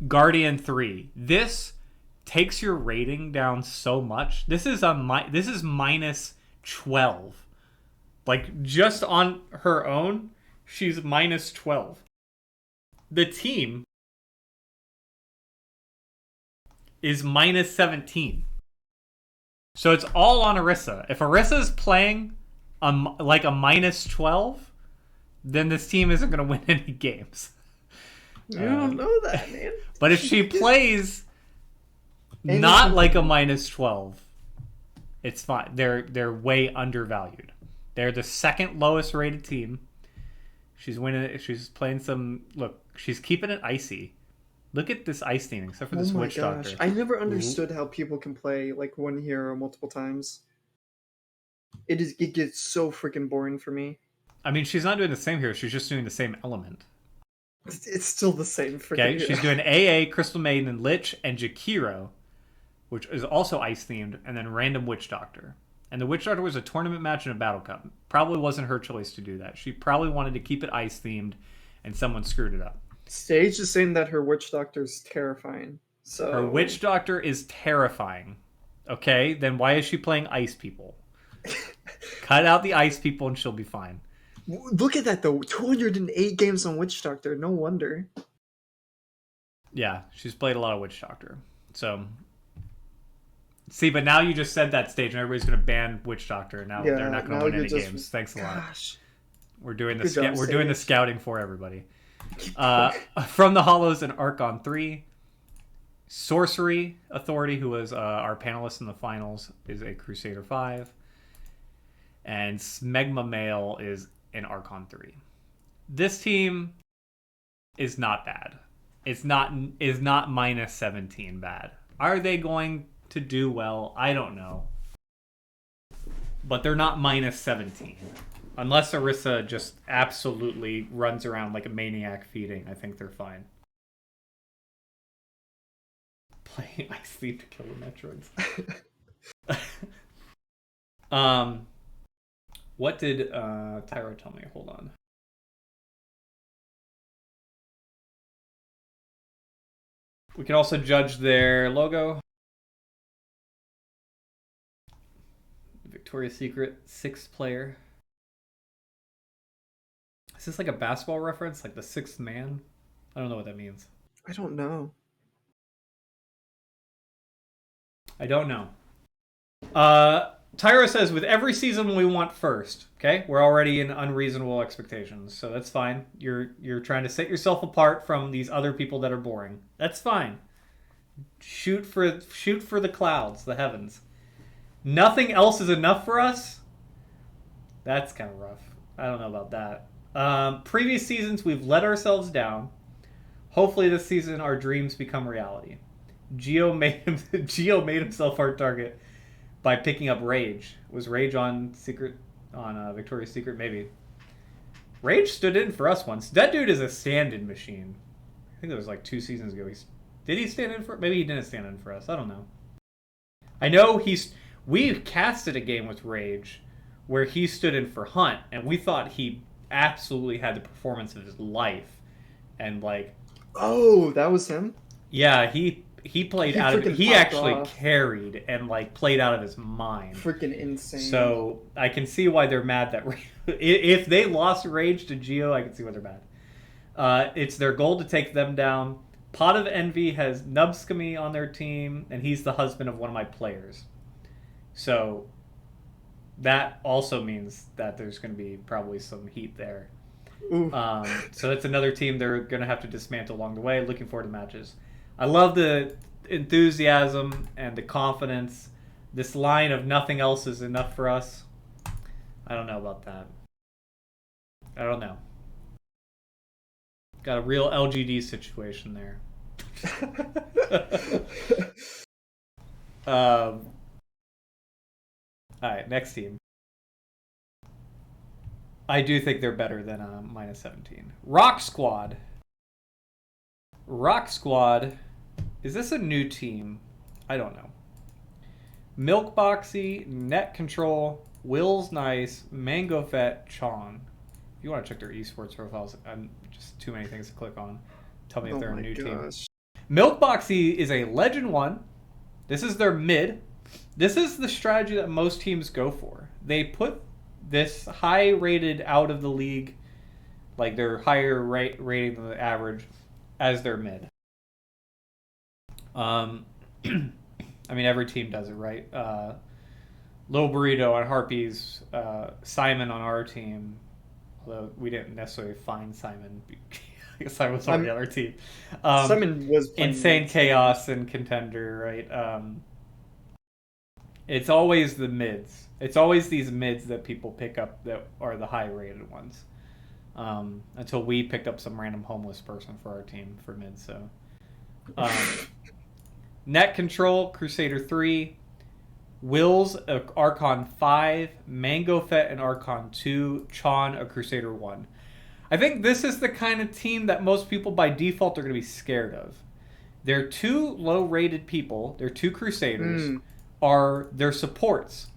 Speaker 1: Guardian 3. This takes your rating down so much. This is -12. Like, just on her own, she's -12. The team is -17. So it's all on Irissa. If Arissa's playing like a -12, then this team isn't going to win any games.
Speaker 2: You don't know that, man.
Speaker 1: But if she plays not like a -12, it's fine. They're way undervalued. They're the second lowest rated team. She's winning. She's playing some. Look, she's keeping it icy. Look at this ice theme, except for this witch doctor.
Speaker 2: I never understood how people can play like one hero multiple times. It gets so freaking boring for me.
Speaker 1: I mean, she's not doing the same hero. She's just doing the same element.
Speaker 2: It's still the same freaking
Speaker 1: Okay,
Speaker 2: hero.
Speaker 1: she's doing AA, Crystal Maiden, and Lich, and Jakiro, which is also ice themed, and then random witch doctor. And the witch doctor was a tournament match in a battle cup. Probably wasn't her choice to do that. She probably wanted to keep it ice themed, and someone screwed it up.
Speaker 2: Stage is saying that her witch doctor is terrifying. So
Speaker 1: her witch doctor is terrifying. Okay, then why is she playing ice people? Cut out the ice people, and she'll be fine.
Speaker 2: Look at that though, 208 games on witch doctor. No wonder.
Speaker 1: Yeah, she's played a lot of witch doctor. So. See, but now you just said that Stage, and everybody's going to ban Witch Doctor, and now they're not going to win any games. Thanks a lot. We're doing the scouting for everybody. From the Hollows and Archon 3. Sorcery Authority, who was our panelist in the finals, is a Crusader 5. And Smegma Male is an Archon 3. This team is not bad. Is not -17 bad. Are they going to do well? I don't know. But they're not -17. Unless Irissa just absolutely runs around like a maniac feeding, I think they're fine. Playing I Sleep to kill the Metroids. What did Tyro tell me? Hold on. We can also judge their logo. Victoria's Secret 6th player. Is this like a basketball reference? Like the 6th man? I don't know what that means.
Speaker 2: I don't know.
Speaker 1: Tyra says, with every season we want first. Okay, we're already in unreasonable expectations, so that's fine. You're trying to set yourself apart from these other people that are boring. That's fine. Shoot for the clouds, the heavens. Nothing else is enough for us. That's kind of rough. I don't know about that. Previous seasons we've let ourselves down. Hopefully this season our dreams become reality. Geo made himself our target by picking up Rage. Was Rage on Victoria's Secret? Maybe. Rage stood in for us once. That dude is a stand-in machine. I think that was like 2 seasons ago. Did he stand in for? Maybe he didn't stand in for us. I don't know. I know we casted a game with Rage where he stood in for Hunt, and we thought he absolutely had the performance of his life. And like,
Speaker 2: oh, that was him.
Speaker 1: Yeah, he played out of it. He actually carried and like played out of his mind.
Speaker 2: Freaking insane.
Speaker 1: So I can see why they're mad that if they lost Rage to Geo, I can see why they're mad. It's their goal to take them down. Pot of Envy has Nubskami on their team, and he's the husband of one of my players. So that also means that there's going to be probably some heat there. So that's another team they're going to have to dismantle along the way. Looking forward to matches. I love the enthusiasm and the confidence. This line of nothing else is enough for us. I don't know about that. I don't know. Got a real LGD situation there. All right, next team. I do think they're better than minus 17. Rock Squad. Rock Squad. Is this a new team? I don't know. Milkboxy, Net Control, Will's Nice, Mango Fett, Chon. If you want to check their esports profiles, I'm just too many things to click on. Tell me if they're a new team. Milkboxy is a Legend 1. This is their mid. This is the strategy that most teams go for. They put this high-rated out of the league, like they're higher rating than the average, as their mid. I mean, every team does it, right? Low Burrito on Harpies, Simon on our team, although we didn't necessarily find Simon. I guess I was on the other team.
Speaker 2: Simon was
Speaker 1: Insane Chaos and Contender, right? It's always the mids. It's always these mids that people pick up that are the high-rated ones. Until we picked up some random homeless person for our team for mid, so... Net Control, Crusader 3, Will's Archon 5, Mango Fett and Archon 2, Chon a Crusader 1. I think this is the kind of team that most people by default are going to be scared of. Their 2 low-rated people, their 2 Crusaders, are their supports.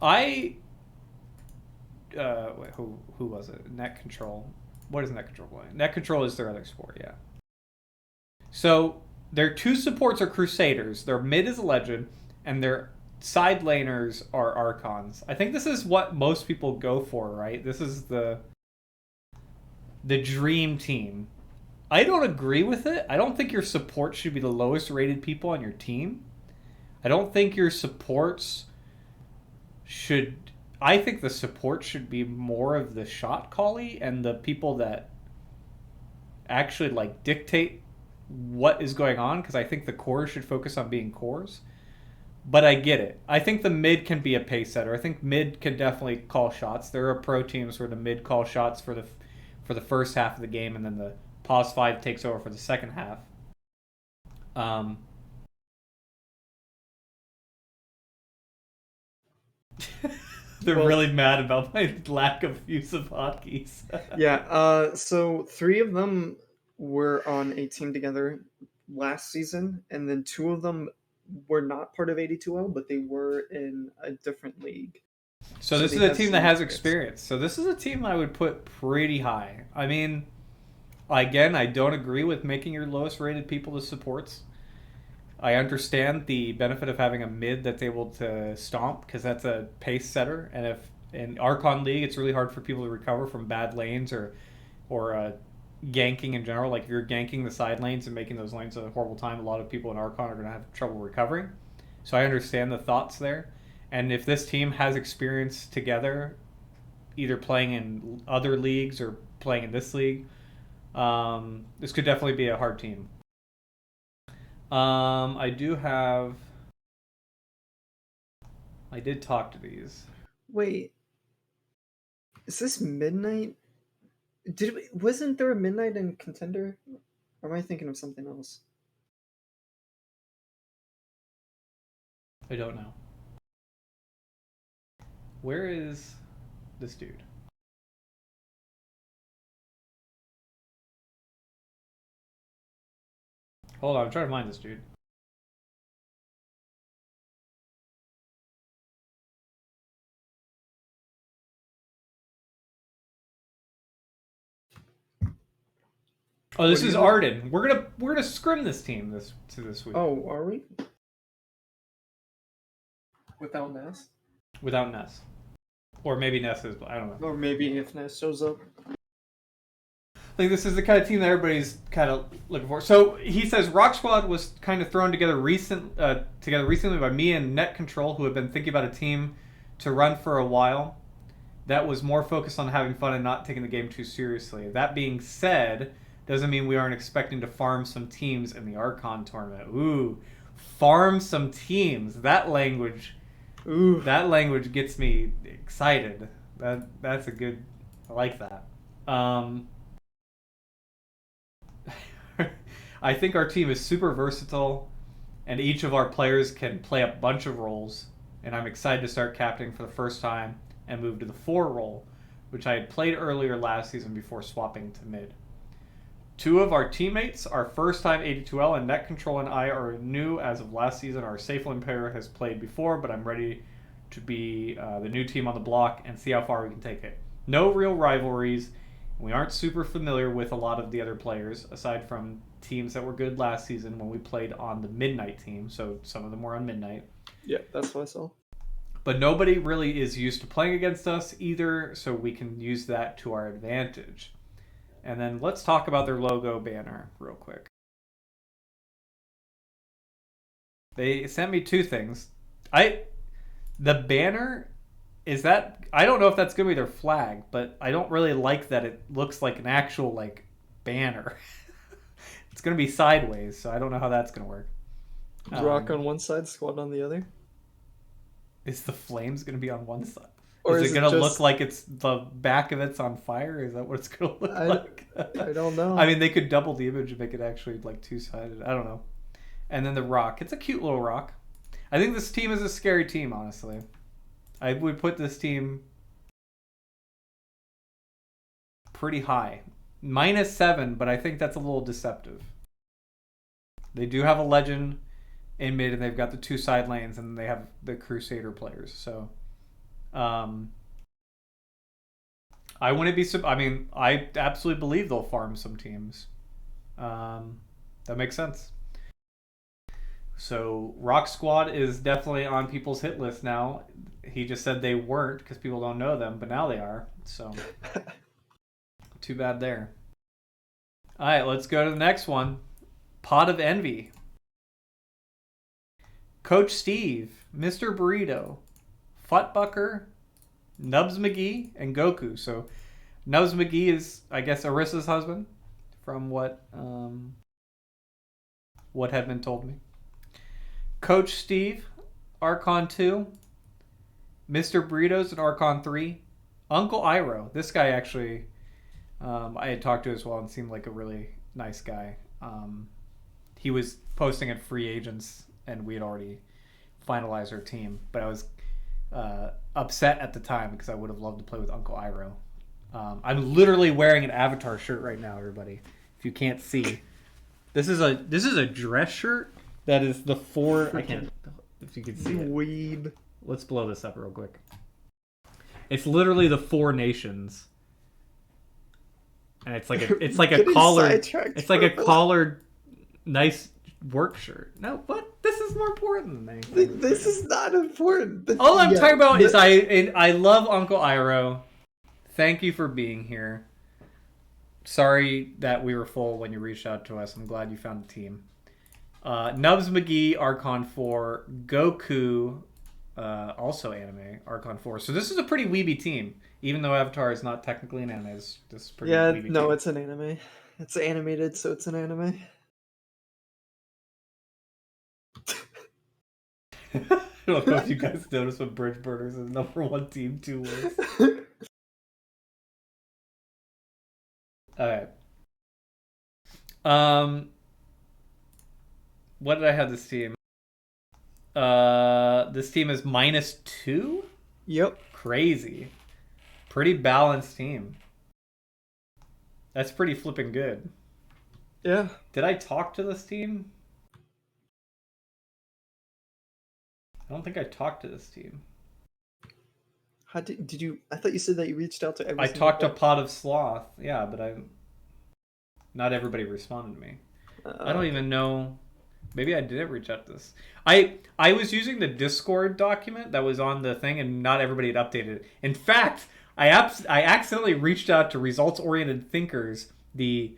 Speaker 1: Who was it? Net Control. What is Net Control playing? Net Control is their other support, yeah. So their 2 supports are Crusaders, their mid is Legend, and their side laners are Archons. I think this is what most people go for, right? This is the dream team. I don't agree with it. I don't think your support should be the lowest rated people on your team. I don't think your supports should... I think the support should be more of the shot callie and the people that actually like dictate what is going on, because I think the cores should focus on being cores. But I get it. I think the mid can be a pace setter. I think mid can definitely call shots. There are pro teams where the mid call shots for the first half of the game, and then the pause 5 takes over for the second half. They're really mad about my lack of use of hotkeys.
Speaker 2: Yeah, so 3 of them were on a team together last season, and then 2 of them were not part of 82L, but they were in a different league.
Speaker 1: So this is a team that has experience. So this is a team I would put pretty high. I mean, again, I don't agree with making your lowest rated people the supports. I understand the benefit of having a mid that's able to stomp, because that's a pace setter. And if in Archon League, it's really hard for people to recover from bad lanes or ganking in general. Like if you're ganking the side lanes and making those lanes a horrible time, a lot of people in Archon are going to have trouble recovering. So I understand the thoughts there. And if this team has experience together, either playing in other leagues or playing in this league, this could definitely be a hard team. I did talk to these.
Speaker 2: Wait, is this midnight? Wasn't there a midnight in Contender? Or am I thinking of something else?
Speaker 1: I don't know. Where is this dude? Hold on, I'm trying to find this dude. Oh, this is Arden. We're gonna scrim this team this week.
Speaker 2: Oh, are we? Without Ness?
Speaker 1: Without Ness. Or maybe Ness is, I don't know.
Speaker 2: Or maybe if Ness shows up.
Speaker 1: Like, this is the kind of team that everybody's kind of looking for. So he says Rock Squad was kind of thrown together recently by me and Net Control, who have been thinking about a team to run for a while that was more focused on having fun and not taking the game too seriously. That being said, doesn't mean we aren't expecting to farm some teams in the Archon tournament. Ooh, farm some teams. That language gets me excited. That's a good. I like that. I think our team is super versatile, and each of our players can play a bunch of roles. And I'm excited to start captaining for the first time and move to the 4 role, which I had played earlier last season before swapping to mid. 2 of our teammates are first-time 82L, and Net Control and I are new as of last season. Our Safelin player has played before, but I'm ready to be the new team on the block and see how far we can take it. No real rivalries. We aren't super familiar with a lot of the other players, aside from teams that were good last season when we played on the Midnight team, so some of them were on Midnight.
Speaker 2: Yeah, that's what I saw.
Speaker 1: But nobody really is used to playing against us either, so we can use that to our advantage. And then let's talk about their logo banner real quick. They sent me 2 things. The banner is that, I don't know if that's going to be their flag, but I don't really like that it looks like an actual like banner. It's going to be sideways, so I don't know how that's going to work.
Speaker 2: Rock on one side, Squad on the other.
Speaker 1: Is the flames going to be on one side?
Speaker 2: Or
Speaker 1: is it going to look like it's the back of it's on fire? Is that what it's going to look like?
Speaker 2: I don't know.
Speaker 1: I mean, they could double the image and make it actually like 2-sided. I don't know. And then the rock. It's a cute little rock. I think this team is a scary team, honestly. I would put this team pretty high. -7, but I think that's a little deceptive. They do have a legend in mid, and they've got the 2 side lanes, and they have the Crusader players. So, I wouldn't be. I mean, I absolutely believe they'll farm some teams. That makes sense. So, Rock Squad is definitely on people's hit list now. He just said they weren't because people don't know them, but now they are. So, too bad there. All right, let's go to the next one. Pot of Envy. Coach Steve, Mr. Burrito, Futbucker, Nubs McGee, and Goku. So, Nubs McGee is, I guess, Arissa's husband, from what had been told me. Coach Steve, Archon 2, Mr. Burritos and Archon 3, Uncle Iroh. This guy actually, I had talked to as well and seemed like a really nice guy. He was posting at free agents, and we had already finalized our team. But I was upset at the time because I would have loved to play with Uncle Iroh. I'm literally wearing an Avatar shirt right now, everybody. If you can't see, this is a dress shirt that is the 4. I can't. If you can see it.
Speaker 2: Weed.
Speaker 1: Let's blow this up real quick. It's literally the 4 nations, and it's like a collared. It's like a collared, nice work shirt. No, but this is more important than anything.
Speaker 2: This is not important.
Speaker 1: All I'm talking about is I love Uncle Iroh. Thank you for being here. Sorry that we were full when you reached out to us. I'm glad you found a team. Nubs McGee, Archon 4, Goku, also anime, Archon 4. So this is a pretty weeby team, even though Avatar is not technically an anime. This is pretty
Speaker 2: Yeah,
Speaker 1: weeby
Speaker 2: no,
Speaker 1: team.
Speaker 2: it's an anime. It's animated, so it's an anime.
Speaker 1: I don't know if you guys noticed, but Bridge Burners is #1 team 2 wins. Alright. What did I have this team? This team is -2?
Speaker 2: Yep.
Speaker 1: Crazy. Pretty balanced team. That's pretty flipping good.
Speaker 2: Yeah.
Speaker 1: Did I talk to this team? I don't think I talked to this team.
Speaker 2: How did you? I thought you said that you reached out to every.
Speaker 1: I talked to Pot of Sloth. Yeah, but not everybody responded to me. I don't even know. Maybe I didn't reach out to this. I was using the Discord document that was on the thing, and not everybody had updated it. In fact, I accidentally reached out to Results Oriented Thinkers, the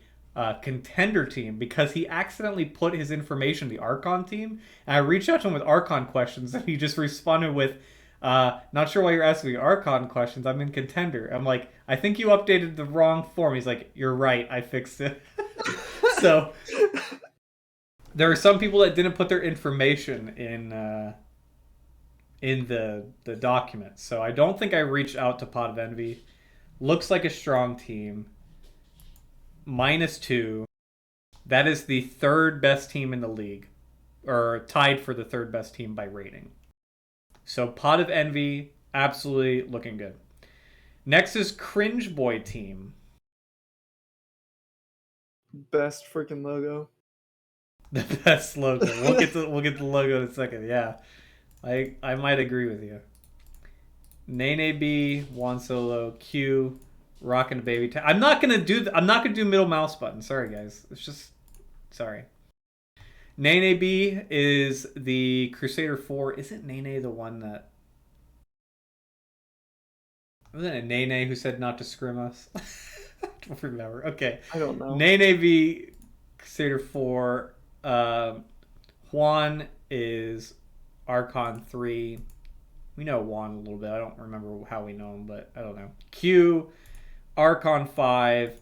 Speaker 1: contender team, because he accidentally put his information in the Archon team, and I reached out to him with Archon questions, and he just responded with, not sure why you're asking me Archon questions, I'm in contender. I'm like, I think you updated the wrong form. He's like, you're right, I fixed it. So there are some people that didn't put their information in the document, so I don't think I reached out to Pot of Envy. Looks like a strong team. -2. That is the third best team in the league, or tied for the third best team by rating. So Pot of Envy, absolutely looking good. Next is Cringe Boy team.
Speaker 2: Best freaking logo.
Speaker 1: The best logo. We'll get the logo in a second. Yeah, I might agree with you. Nene B, Juan Solo, Q, Rockin' Baby. I'm not gonna do middle mouse button. Sorry guys. It's just sorry. Nene B is the Crusader 4. Isn't Nene the one that? Wasn't it Nene who said not to scrim us? I don't remember. Okay.
Speaker 2: I don't know.
Speaker 1: Nene B, Crusader 4. Juan is Archon 3. We know Juan a little bit. I don't remember how we know him, but I don't know. Q, Archon 5,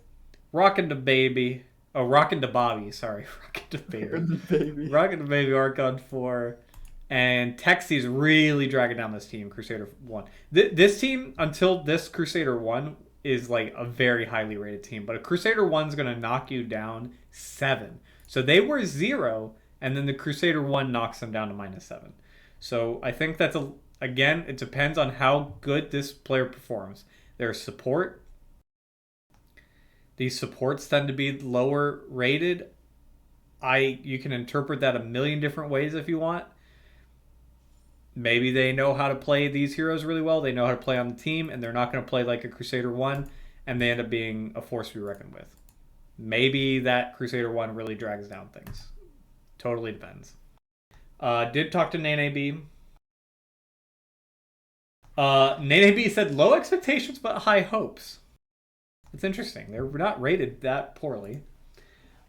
Speaker 1: Rockin' the Baby. Oh, Rockin' the Bobby. Sorry. Rockin' the Baby. Rockin' the Baby, Archon 4. And Texi's really dragging down this team, Crusader 1. This team, until this Crusader 1, is like a very highly rated team. But a Crusader 1's going to knock you down 7. So they were 0, and then the Crusader 1 knocks them down to -7. So I think that's again, it depends on how good this player performs. There's support. These supports tend to be lower rated. You can interpret that a million different ways if you want. Maybe they know how to play these heroes really well. They know how to play on the team, and they're not going to play like a Crusader 1, and they end up being a force to be reckoned with. Maybe that Crusader 1 really drags down things. Totally depends. Did talk to Nene B. Nene B said low expectations but high hopes. It's interesting. They're not rated that poorly.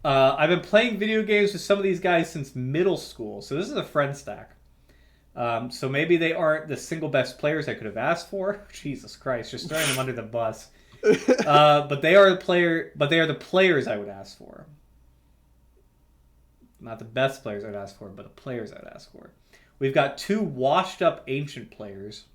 Speaker 1: I've been playing video games with some of these guys since middle school, so this is a friend stack. So maybe they aren't the single best players I could have asked for. Jesus Christ, just throwing them under the bus. But they are the players I would ask for. Not the best players I'd ask for, but the players I'd ask for. We've got 2 washed up ancient players.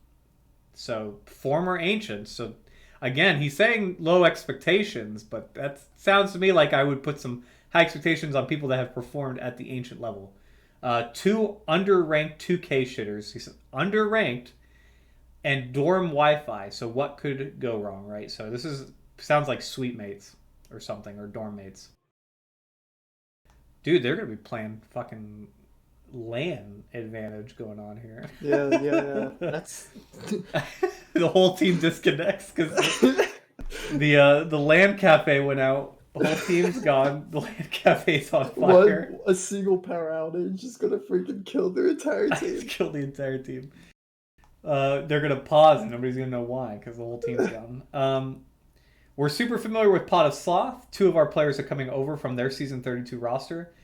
Speaker 1: So former ancients. So again, he's saying low expectations, but that sounds to me like I would put some high expectations on people that have performed at the ancient level. 2 underranked 2K shitters. He said underranked and dorm Wi-Fi. So what could go wrong, right? So this sounds like suite mates or something, or dorm mates. Dude, they're gonna be playing fucking LAN advantage going on here.
Speaker 2: Yeah. That's
Speaker 1: the whole team disconnects because the LAN cafe went out. The whole team's gone. The LAN cafe's on fire.
Speaker 2: a single power outage is gonna freaking kill their entire team.
Speaker 1: Kill the entire team. They're gonna pause and nobody's gonna know why because the whole team's gone. We're super familiar with Pot of Sloth. 2 of our players are coming over from their season 32 roster.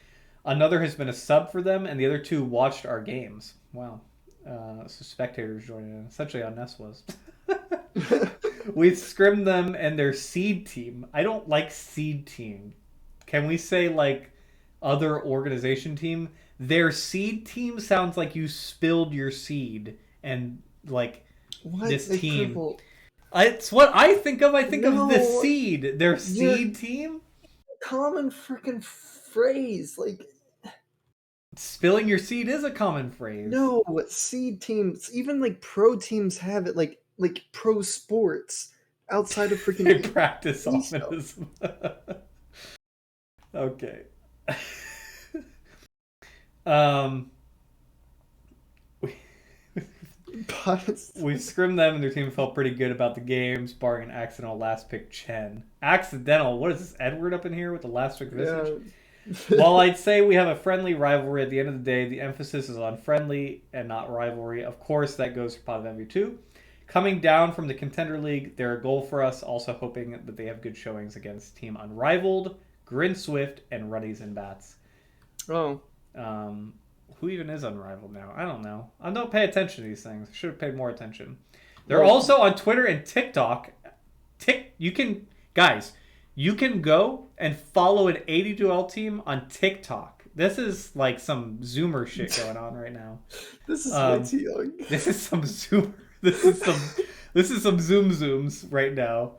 Speaker 1: Another has been a sub for them, and the other two watched our games. Wow. So spectators joining in. Essentially how Ness was. We scrimmed them and their seed team. I don't like seed team. Can we say, like, other organization team? Their seed team sounds like you spilled your seed and, like,
Speaker 2: What?
Speaker 1: this
Speaker 2: Like
Speaker 1: team.
Speaker 2: purple.
Speaker 1: It's what I think of. I think of
Speaker 2: No,
Speaker 1: the seed. Their seed team?
Speaker 2: Common freaking phrase. Like,
Speaker 1: Spilling your seed is a common phrase.
Speaker 2: no, seed teams, even like pro teams have it, like pro sports outside of
Speaker 1: They
Speaker 2: freaking
Speaker 1: practice
Speaker 2: eSport.
Speaker 1: ominism. Okay. um, we scrimmed them and their team felt pretty good about the games, barring an accidental last pick Chen. Accidental? What is this, Edward up in here with the last pick visage?
Speaker 2: Yeah.
Speaker 1: While I'd say we have a friendly rivalry, at the end of the day, the emphasis is on friendly and not rivalry. Of course, that goes for Pot of Envy too. Coming down from the Contender League, they're a goal for us, also hoping that they have good showings against Team Unrivaled, Grin Swift, and Ruddies and Bats.
Speaker 2: Oh.
Speaker 1: Who even is Unrivaled now? I don't know. I don't pay attention to these things. I should have paid more attention. They're also on Twitter and TikTok. You can go and follow an 82L team on TikTok. This is like some Zoomer shit going on right now.
Speaker 2: This is way too young.
Speaker 1: This is some Zoomer. This is some Zooms right now.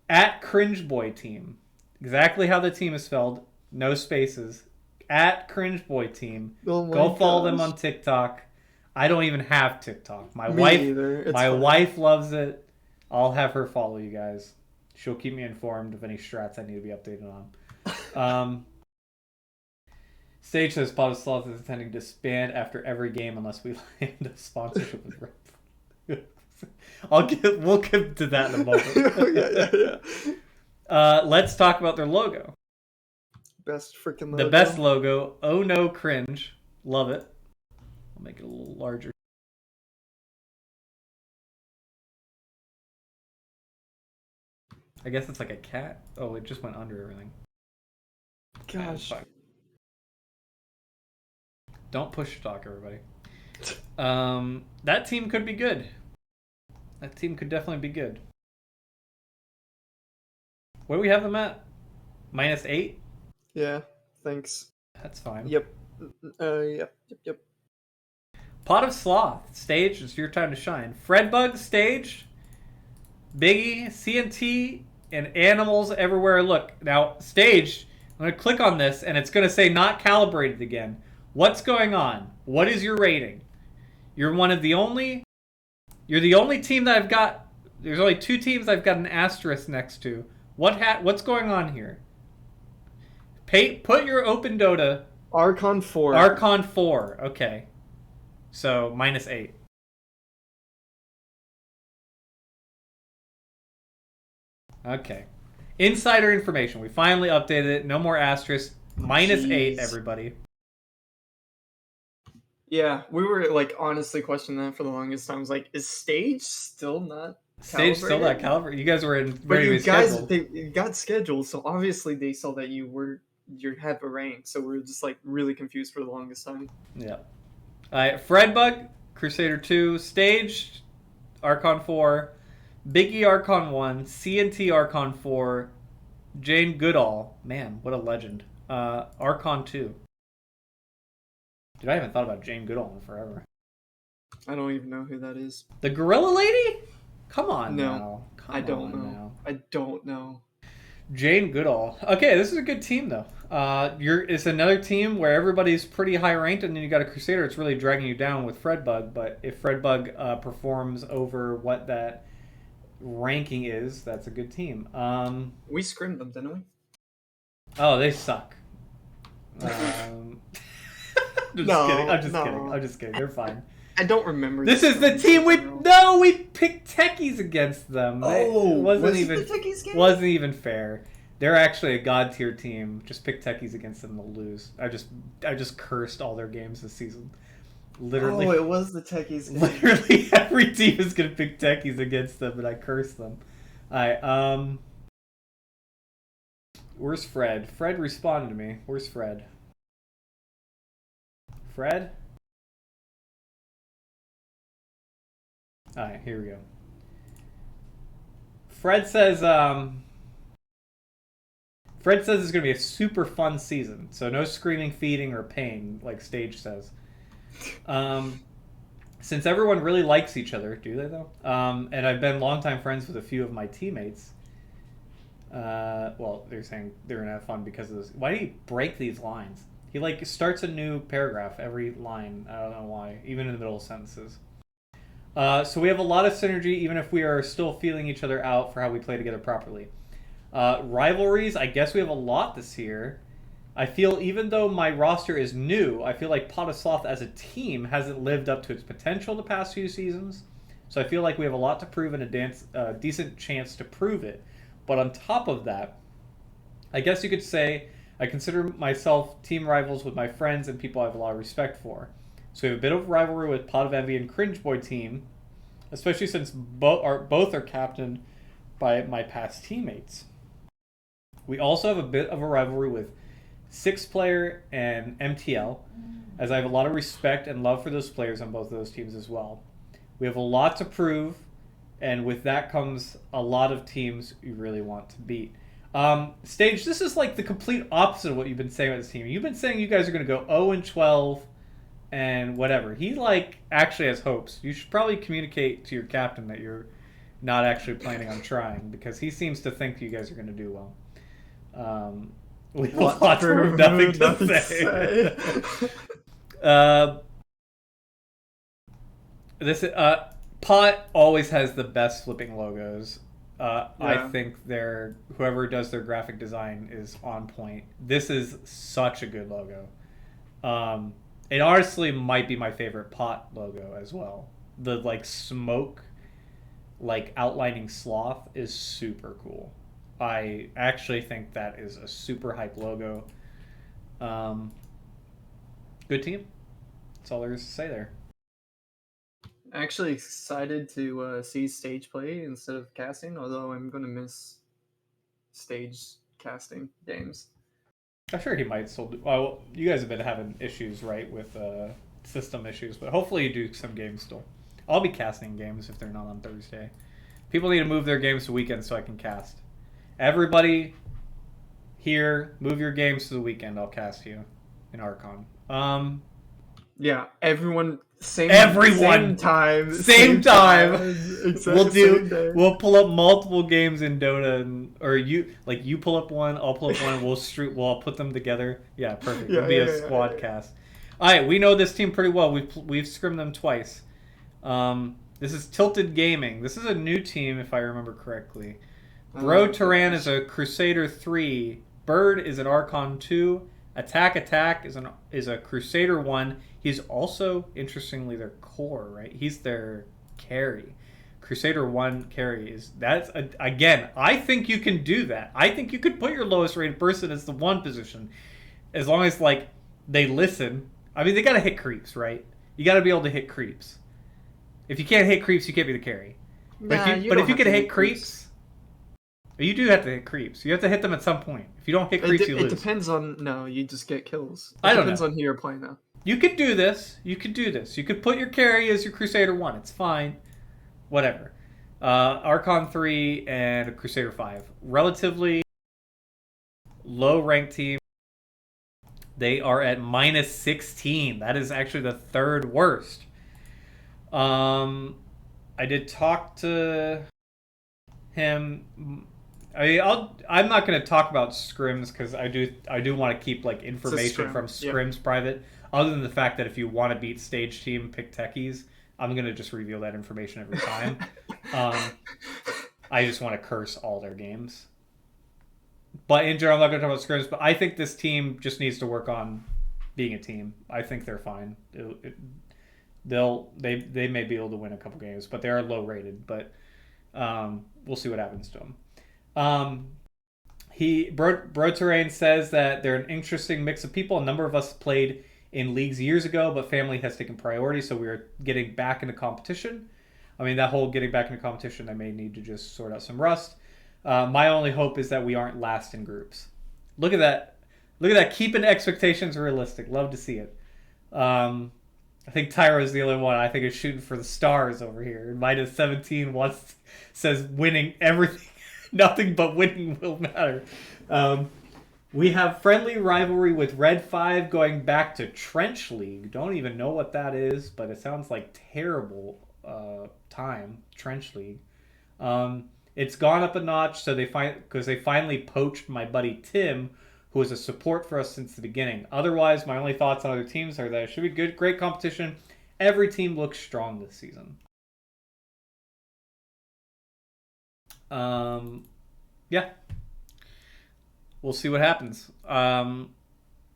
Speaker 1: At Cringe Boy Team. Exactly how the team is spelled. No spaces. At Cringe Boy Team.
Speaker 2: Oh my
Speaker 1: Go follow them
Speaker 2: gosh.
Speaker 1: on TikTok. I don't even have TikTok. My
Speaker 2: Me
Speaker 1: wife
Speaker 2: neither. It's
Speaker 1: my
Speaker 2: fine.
Speaker 1: wife loves it. I'll have her follow you guys. She'll keep me informed of any strats I need to be updated on. Sage says Pot of Sloth is intending to disband after every game unless we land a sponsorship with Red. We'll get to that in a moment.
Speaker 2: yeah.
Speaker 1: Let's talk about their logo.
Speaker 2: Best freaking logo.
Speaker 1: The best logo. Oh no, cringe. Love it. I'll make it a little larger. I guess it's like a cat. Oh, it just went under everything.
Speaker 2: Gosh.
Speaker 1: Don't push talk, everybody. That team could be good. That team could definitely be good. What do we have them at? -8?
Speaker 2: Yeah. Thanks.
Speaker 1: That's fine.
Speaker 2: Yep. Yep.
Speaker 1: Pot of Sloth. Stage, it's your time to shine. Fredbug, stage. Biggie, CNT, and animals everywhere I look. Now, stage, I'm going to click on this, and it's going to say not calibrated again. What's going on? What is your rating? You're the only team that I've got. There's only 2 teams I've got an asterisk next to. What's going on here? Put your Open Dota.
Speaker 2: Archon 4.
Speaker 1: Archon 4. Okay. So, -8. Okay. Insider information. We finally updated it. No more asterisks. -8, everybody.
Speaker 2: Yeah, we were like honestly questioning that for the longest time. I was like, is stage still not
Speaker 1: Stage still
Speaker 2: calibrated?
Speaker 1: that caliber. You guys were in
Speaker 2: But
Speaker 1: ready to
Speaker 2: you
Speaker 1: be
Speaker 2: guys,
Speaker 1: scheduled.
Speaker 2: they got scheduled, so obviously they saw that you have a rank. So we were just like really confused for the longest time.
Speaker 1: Yeah. Alright, Fredbug, Crusader 2, Stage, Archon 4, Biggie Archon 1, CNT Archon 4, Jane Goodall. Man, what a legend. Archon 2. Dude, I haven't thought about Jane Goodall in forever.
Speaker 2: I don't even know who that is.
Speaker 1: The Gorilla Lady? Come on
Speaker 2: No,
Speaker 1: now. Come
Speaker 2: I don't
Speaker 1: on
Speaker 2: know.
Speaker 1: now.
Speaker 2: I don't know.
Speaker 1: Jane Goodall. Okay, this is a good team though. It's another team where everybody's pretty high ranked, and then you got a Crusader. It's really dragging you down with Fredbug. But if Fredbug performs over what that ranking is, that's a good team.
Speaker 2: We scrimmed them, didn't we?
Speaker 1: Oh, they suck. I'm just kidding. They're fine.
Speaker 2: I don't remember.
Speaker 1: This is the team we picked techies against them.
Speaker 2: Oh,
Speaker 1: wasn't
Speaker 2: was
Speaker 1: even fair. They're actually a god tier team. Just pick techies against them, they'll lose. I just cursed all their games this season. Literally.
Speaker 2: Oh, it was the techies game.
Speaker 1: Literally every team is gonna pick techies against them, and I cursed them. Alright, where's Fred? Fred responded to me. Where's Fred? Fred. All right, here we go. Fred says it's going to be a super fun season, so no screaming, feeding, or pain, like Stage says. Since everyone really likes each other, do they though? And I've been longtime friends with a few of my teammates. Well, they're saying they're going to have fun because of this. Why do you break these lines? He like starts a new paragraph every line. I don't know why, even in the middle of sentences. So we have a lot of synergy, even if we are still feeling each other out for how we play together properly. Rivalries, I guess we have a lot this year. I feel even though my roster is new, I feel like Pot of Sloth as a team hasn't lived up to its potential the past few seasons. So I feel like we have a lot to prove and a decent chance to prove it. But on top of that, I guess you could say I consider myself team rivals with my friends and people I have a lot of respect for. So we have a bit of rivalry with Pot of Envy and Cringe Boy team, especially since both are captained by my past teammates. We also have a bit of a rivalry with Six Player and MTL, as I have a lot of respect and love for those players on both of those teams as well. We have a lot to prove, and with that comes a lot of teams you really want to beat. Stage, this is like the complete opposite of what you've been saying about this team. You've been saying you guys are going to go 0-12 and whatever. He like actually has hopes. You should probably communicate to your captain that you're not actually planning on trying, because he seems to think you guys are going to do well. We have lots of nothing to say. This Pot always has the best flipping logos. Yeah. I think whoever does their graphic design is on point. This is such a good logo. It honestly might be my favorite Pot logo as well. The like smoke, like outlining sloth is super cool. I actually think that is a super hype logo. Good team. That's all there is to say there.
Speaker 2: Actually excited to see Stage play instead of casting, although I'm going to miss Stage casting games.
Speaker 1: I'm sure he might still do. Well, you guys have been having issues, right, with system issues, but hopefully you do some games still. I'll be casting games if they're not on Thursday. People need to move their games to weekend so I can cast. Everybody here, move your games to the weekend. I'll cast you in Archon.
Speaker 2: Yeah, everyone. Same time.
Speaker 1: Exactly. We'll pull up multiple games in Dota, or you pull up one, I'll pull up one, and we'll put them together. Yeah, perfect. It'll be a squad cast. All right, we know this team pretty well. We've scrimmed them twice. This is Tilted Gaming. This is a new team, if I remember correctly. Bro Taran is a Crusader 3. Bird is an Archon 2. Attack is a Crusader 1. He's also, interestingly, their core, right? He's their carry. Crusader 1 carry is... Again, I think you can do that. I think you could put your lowest rated person as the 1 position. As long as, like, they listen. I mean, they gotta hit creeps, right? You gotta be able to hit creeps. If you can't hit creeps, you can't be the carry. But if you can hit creeps... You do have to hit creeps. You have to hit them at some point. If you don't hit creeps, you lose.
Speaker 2: It depends on... No, you just get kills.
Speaker 1: I don't know.
Speaker 2: Depends on who you're playing now.
Speaker 1: You could do this. You could put your carry as your Crusader 1. It's fine. Whatever. Archon 3 and Crusader 5. Relatively low ranked team. They are at minus 16. That is actually the third worst. I did talk to him... I'm not going to talk about scrims because I do want to keep like information from scrims private. Other than the fact that if you want to beat Stage Team, pick techies. I'm going to just reveal that information every time. I just want to curse all their games. But in general, I'm not going to talk about scrims. But I think this team just needs to work on being a team. I think they're fine. They may be able to win a couple games, but they are low rated. But we'll see what happens to them. Bro Terrain says that they're an interesting mix of people. A number of us played in leagues years ago, but family has taken priority, so we're getting back into competition. I mean, that whole getting back into competition, I may need to just sort out some rust. My only hope is that we aren't last in groups. Look at that. Look at that. Keeping expectations realistic. Love to see it. I think Tyro's the only one I think is shooting for the stars over here. Minus 17 says winning everything, nothing but winning will matter. We have friendly rivalry with Red 5 going back to Trench League. Don't even know what that is, but it sounds like terrible time, Trench League. It's gone up a notch because they finally poached my buddy Tim, who was a support for us since the beginning. Otherwise, my only thoughts on other teams are that it should be good, great competition. Every team looks strong this season. Yeah. We'll see what happens.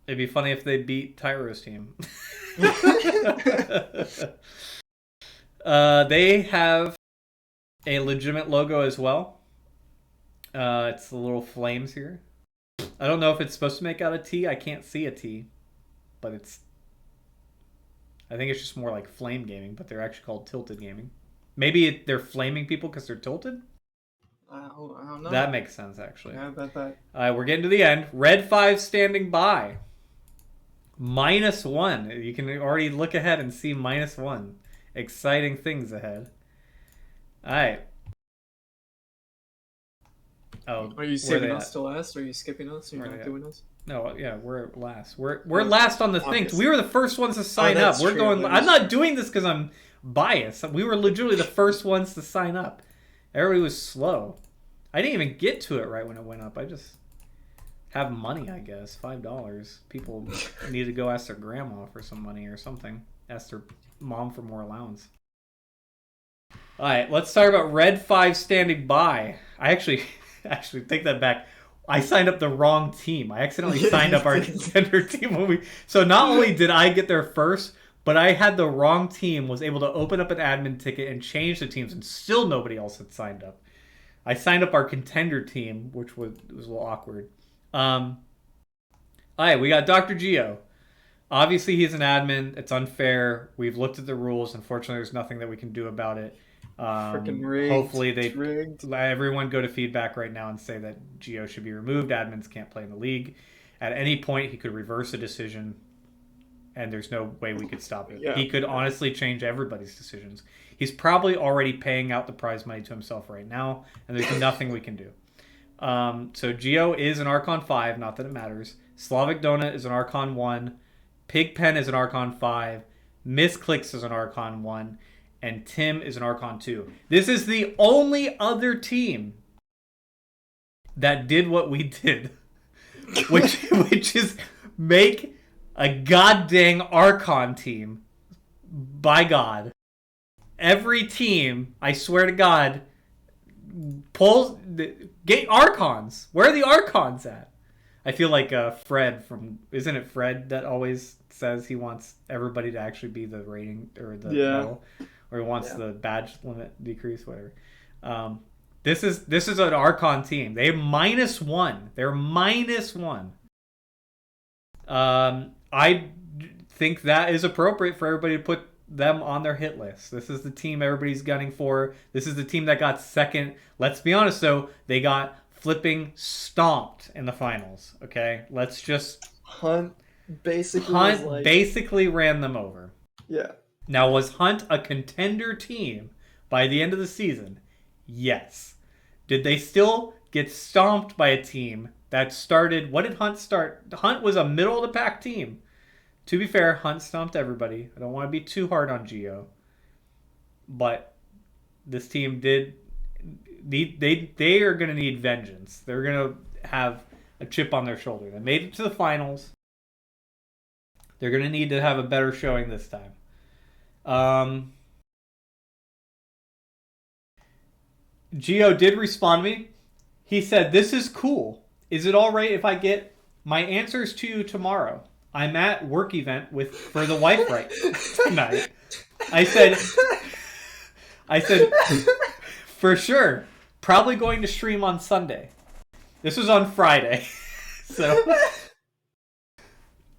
Speaker 1: It'd be funny if they beat Tyro's team. They have a legitimate logo as well. It's the little flames here. I don't know if it's supposed to make out a T. I can't see a T, but I think it's just more like flame gaming, but they're actually called tilted gaming. Maybe they're flaming people because they're tilted?
Speaker 2: I don't know.
Speaker 1: That makes sense, actually.
Speaker 2: Yeah, I bet that.
Speaker 1: We're getting to the end. Red 5 standing by. -1. You can already look ahead and see -1. Exciting things ahead. All right. Oh,
Speaker 2: are you saving us to last? Or are you skipping us? Or you're not doing us?
Speaker 1: No, yeah, we're last. We're last on the thing. We were the first ones to sign up.
Speaker 2: We're
Speaker 1: going. I'm not doing this because I'm biased. We were legitimately the first ones to sign up. Everybody was slow. I didn't even get to it right when it went up. I just have money, I guess. $5. People need to go ask their grandma for some money or something. Ask their mom for more allowance. All right, let's talk about Red 5 standing by. I actually take that back. I signed up the wrong team. I accidentally signed up our contender team So not only did I get there first, but I had the wrong team, was able to open up an admin ticket and change the teams, and still nobody else had signed up. I signed up our contender team, which was a little awkward. All right, we got Dr. Geo. Obviously, he's an admin. It's unfair. We've looked at the rules. Unfortunately, there's nothing that we can do about it.
Speaker 2: Freaking rigged.
Speaker 1: Hopefully, everyone go to feedback right now and say that Geo should be removed. Admins can't play in the league. At any point, he could reverse a decision, and there's no way we could stop it. Yeah. He could honestly change everybody's decisions. He's probably already paying out the prize money to himself right now, and there's nothing we can do. So Geo is an Archon 5, not that it matters. Slavic Donut is an Archon 1. Pigpen is an Archon 5. Misclicks is an Archon 1. And Tim is an Archon 2. This is the only other team that did what we did, which is make a goddamn Archon team. By God. Every team, I swear to God, get Archons. Where are the Archons at? I feel like Fred isn't it Fred that always says he wants everybody to actually be the rating or the medal, or he wants the badge limit decrease, whatever. This is an Archon team. They're -1. They're -1. I think that is appropriate for everybody to put them on their hit list. This is the team everybody's gunning for. This is the team that got second. Let's be honest, though. They got flipping stomped in the finals. Okay? Let's just...
Speaker 2: Hunt basically
Speaker 1: ran them over.
Speaker 2: Yeah.
Speaker 1: Now, was Hunt a contender team by the end of the season? Yes. Did they still get stomped by a team that started... What did Hunt start? Hunt was a middle-of-the-pack team. To be fair, Hunt stomped everybody. I don't want to be too hard on Geo. But this team did... They are going to need vengeance. They're going to have a chip on their shoulder. They made it to the finals. They're going to need to have a better showing this time. Geo did respond to me. He said, "This is cool. Is it all right if I get my answers to you tomorrow? I'm at work event for the wife right tonight." I said, for sure. Probably going to stream on Sunday. This was on Friday. So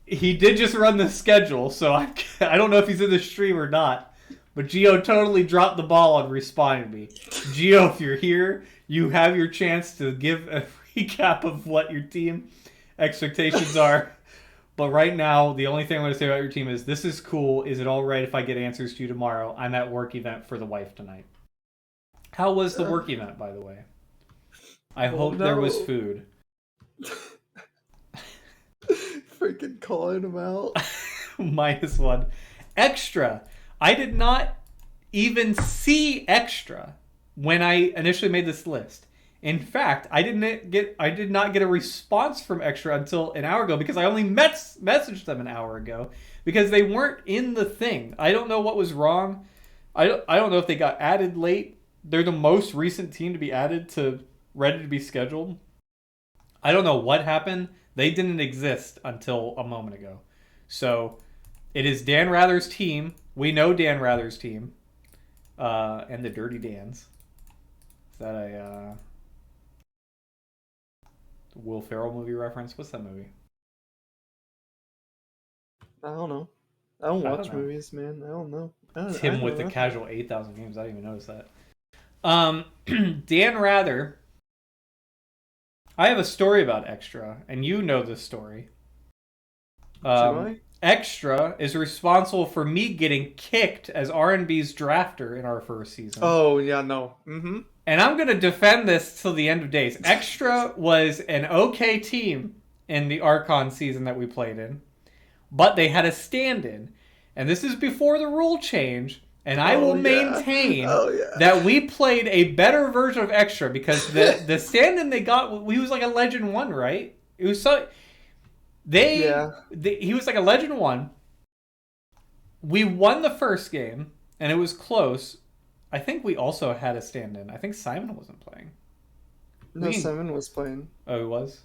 Speaker 1: he did just run the schedule, so I don't know if he's in the stream or not. But Geo totally dropped the ball on responding to me. Geo, if you're here, you have your chance to give a recap of what your team expectations are But right now, the only thing I'm going to say about your team is this is cool. Is it all right if I get answers to you tomorrow? I'm at work event for the wife tonight. How was the work event, by the way? I
Speaker 2: Oh
Speaker 1: hope there was
Speaker 2: no.
Speaker 1: food.
Speaker 2: Freaking calling him out.
Speaker 1: -1. Extra. I did not even see extra when I initially made this list. In fact, I did not get a response from extra until an hour ago because I only messaged them an hour ago because they weren't in the thing. I don't know what was wrong. I don't know if they got added late. They're the most recent team to be added to ready to be scheduled. I don't know what happened. They didn't exist until a moment ago. So it is Dan Rather's team. We know Dan Rather's team. And the Dirty Dans. Is that a Will Ferrell movie reference? What's that movie?
Speaker 2: I don't know. I don't
Speaker 1: I
Speaker 2: watch
Speaker 1: don't know.
Speaker 2: movies, man. I don't know. I
Speaker 1: Tim
Speaker 2: don't
Speaker 1: with the
Speaker 2: know.
Speaker 1: casual 8,000 games. I didn't even notice that. Dan Rather. I have a story about Extra, and you know this story.
Speaker 2: Should I?
Speaker 1: Extra is responsible for me getting kicked as R&B's drafter in our first season.
Speaker 2: Oh yeah, no. Mm-hmm.
Speaker 1: And I'm going to defend this till the end of days. Extra was an okay team in the Archon season that we played in, but they had a stand-in. And this is before the rule change, and I will maintain that we played a better version of Extra because the stand-in they got, he was like a Legend 1, right? It was so... He was like a Legend 1. We won the first game, and it was close. I think we also had a stand-in. I think Simon wasn't playing.
Speaker 2: No, Simon was playing.
Speaker 1: Oh, he was?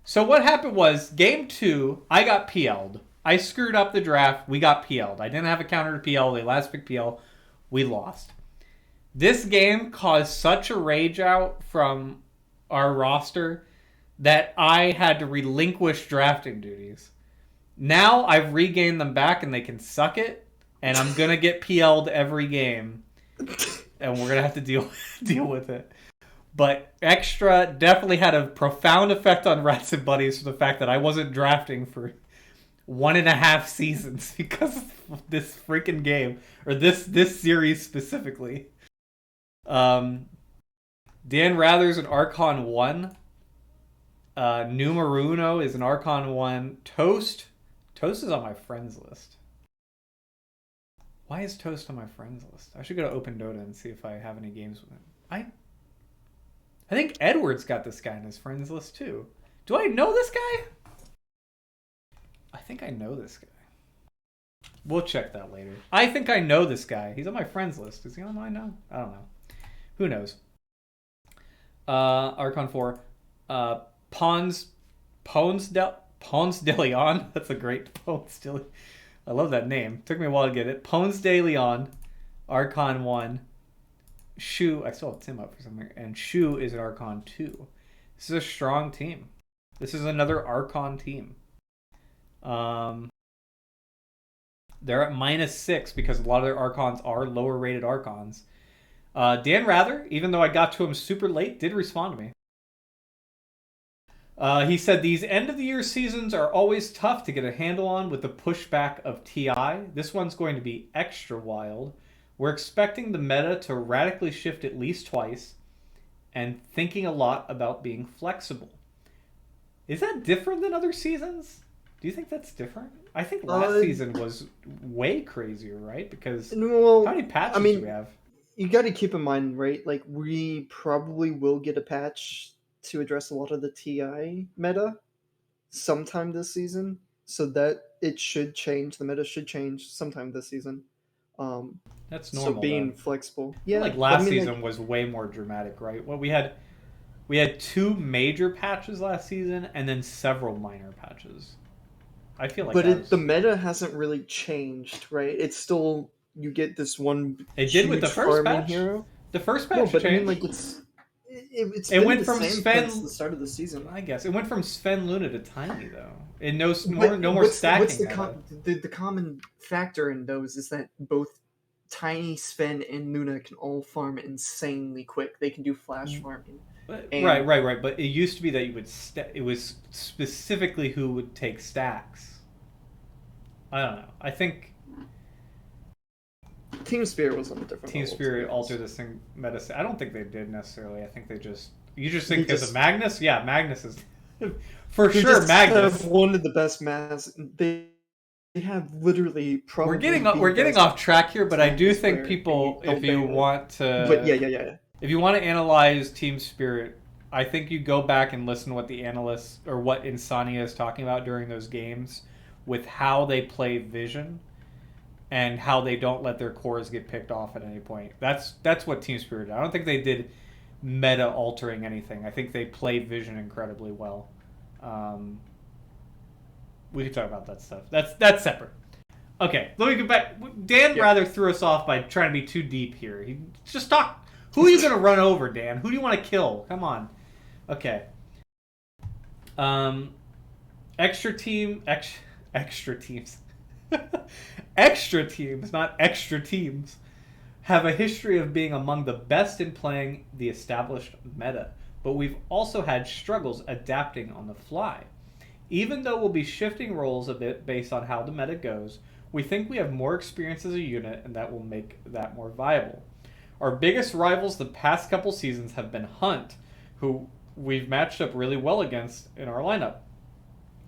Speaker 1: So what happened was, game 2, I got PL'd. I screwed up the draft. We got PL'd. I didn't have a counter to PL. They last picked PL. We lost. This game caused such a rage out from our roster that I had to relinquish drafting duties. Now I've regained them back and they can suck it, and I'm going to get PL'd every game, and we're going to have to deal with it. But Extra definitely had a profound effect on Rats and Buddies for the fact that I wasn't drafting for 1.5 seasons because of this freaking game, or this series specifically. Dan Rather's an Archon 1. Numeruno is an Archon 1. Toast is on my friends list. Why is Toast on my friends list? I should go to Open Dota and see if I have any games with him. I think Edward's got this guy on his friends list too. Do I know this guy? I think I know this guy. We'll check that later. I think I know this guy. He's on my friends list. Is he on mine now? I don't know. Who knows? Archon 4. Pons de Leon. That's a great Pons de Leon. I love that name. Took me a while to get it. Pons de Leon. Archon 1. Shu. I still have Tim up for something. And Shu is an Archon 2. This is a strong team. This is another Archon team. They're at -6 because a lot of their Archons are lower rated Archons. Dan Rather, even though I got to him super late, did respond to me. He said, these end of the year seasons are always tough to get a handle on with the pushback of TI. This one's going to be extra wild. We're expecting the meta to radically shift at least twice and thinking a lot about being flexible. Is that different than other seasons? Do you think that's different? I think last season was way crazier, right? Because how many patches do we have?
Speaker 2: You got to keep in mind, right? Like, we probably will get a patch to address a lot of the TI meta sometime this season, so that it should change. The meta should change sometime this season.
Speaker 1: That's normal.
Speaker 2: So being flexible,
Speaker 1: like last season was way more dramatic, right? Well, we had 2 major patches last season, and then several minor patches. I feel like,
Speaker 2: but the meta hasn't really changed, right? It's still, you get this one.
Speaker 1: It did with the first patch. Hero. The first patch changed.
Speaker 2: I mean, like it
Speaker 1: went from Sven
Speaker 2: since the start of the season.
Speaker 1: I guess it went from Sven Luna to Tiny though. And no more stacking.
Speaker 2: What's the common factor in those is that both Tiny, Sven, and Luna can all farm insanely quick. They can do flash farming. And
Speaker 1: Right. But it used to be that you would it was specifically who would take stacks. I don't know. I think
Speaker 2: Team Spirit was on a different
Speaker 1: Team
Speaker 2: level,
Speaker 1: Spirit altered this thing meta. I don't think they did necessarily. I think they just you just think
Speaker 2: They
Speaker 1: because
Speaker 2: just-
Speaker 1: of Magnus. Yeah, Magnus is for
Speaker 2: They
Speaker 1: sure.
Speaker 2: just
Speaker 1: Magnus.
Speaker 2: have one of the best mass. They have literally probably.
Speaker 1: We're getting off track here, but I do think
Speaker 2: player,
Speaker 1: people,
Speaker 2: and
Speaker 1: if
Speaker 2: you
Speaker 1: you
Speaker 2: don't ban it.
Speaker 1: want to,
Speaker 2: But yeah.
Speaker 1: if you want to analyze Team Spirit, I think you go back and listen to what the analysts or what Insania is talking about during those games with how they play Vision and how they don't let their cores get picked off at any point. That's what Team Spirit did. I don't think they did meta altering anything. I think they played Vision incredibly well. We can talk about that stuff. That's separate. Okay, let me get back. Dan rather threw us off by trying to be too deep here. He just talk. Who are you going to run over, Dan? Who do you want to kill? Come on. Okay. Extra teams. Extra teams, not extra teams, have a history of being among the best in playing the established meta, but we've also had struggles adapting on the fly. Even though we'll be shifting roles a bit based on how the meta goes, we think we have more experience as a unit and that will make that more viable. Our biggest rivals the past couple seasons have been Hunt, who we've matched up really well against in our lineup.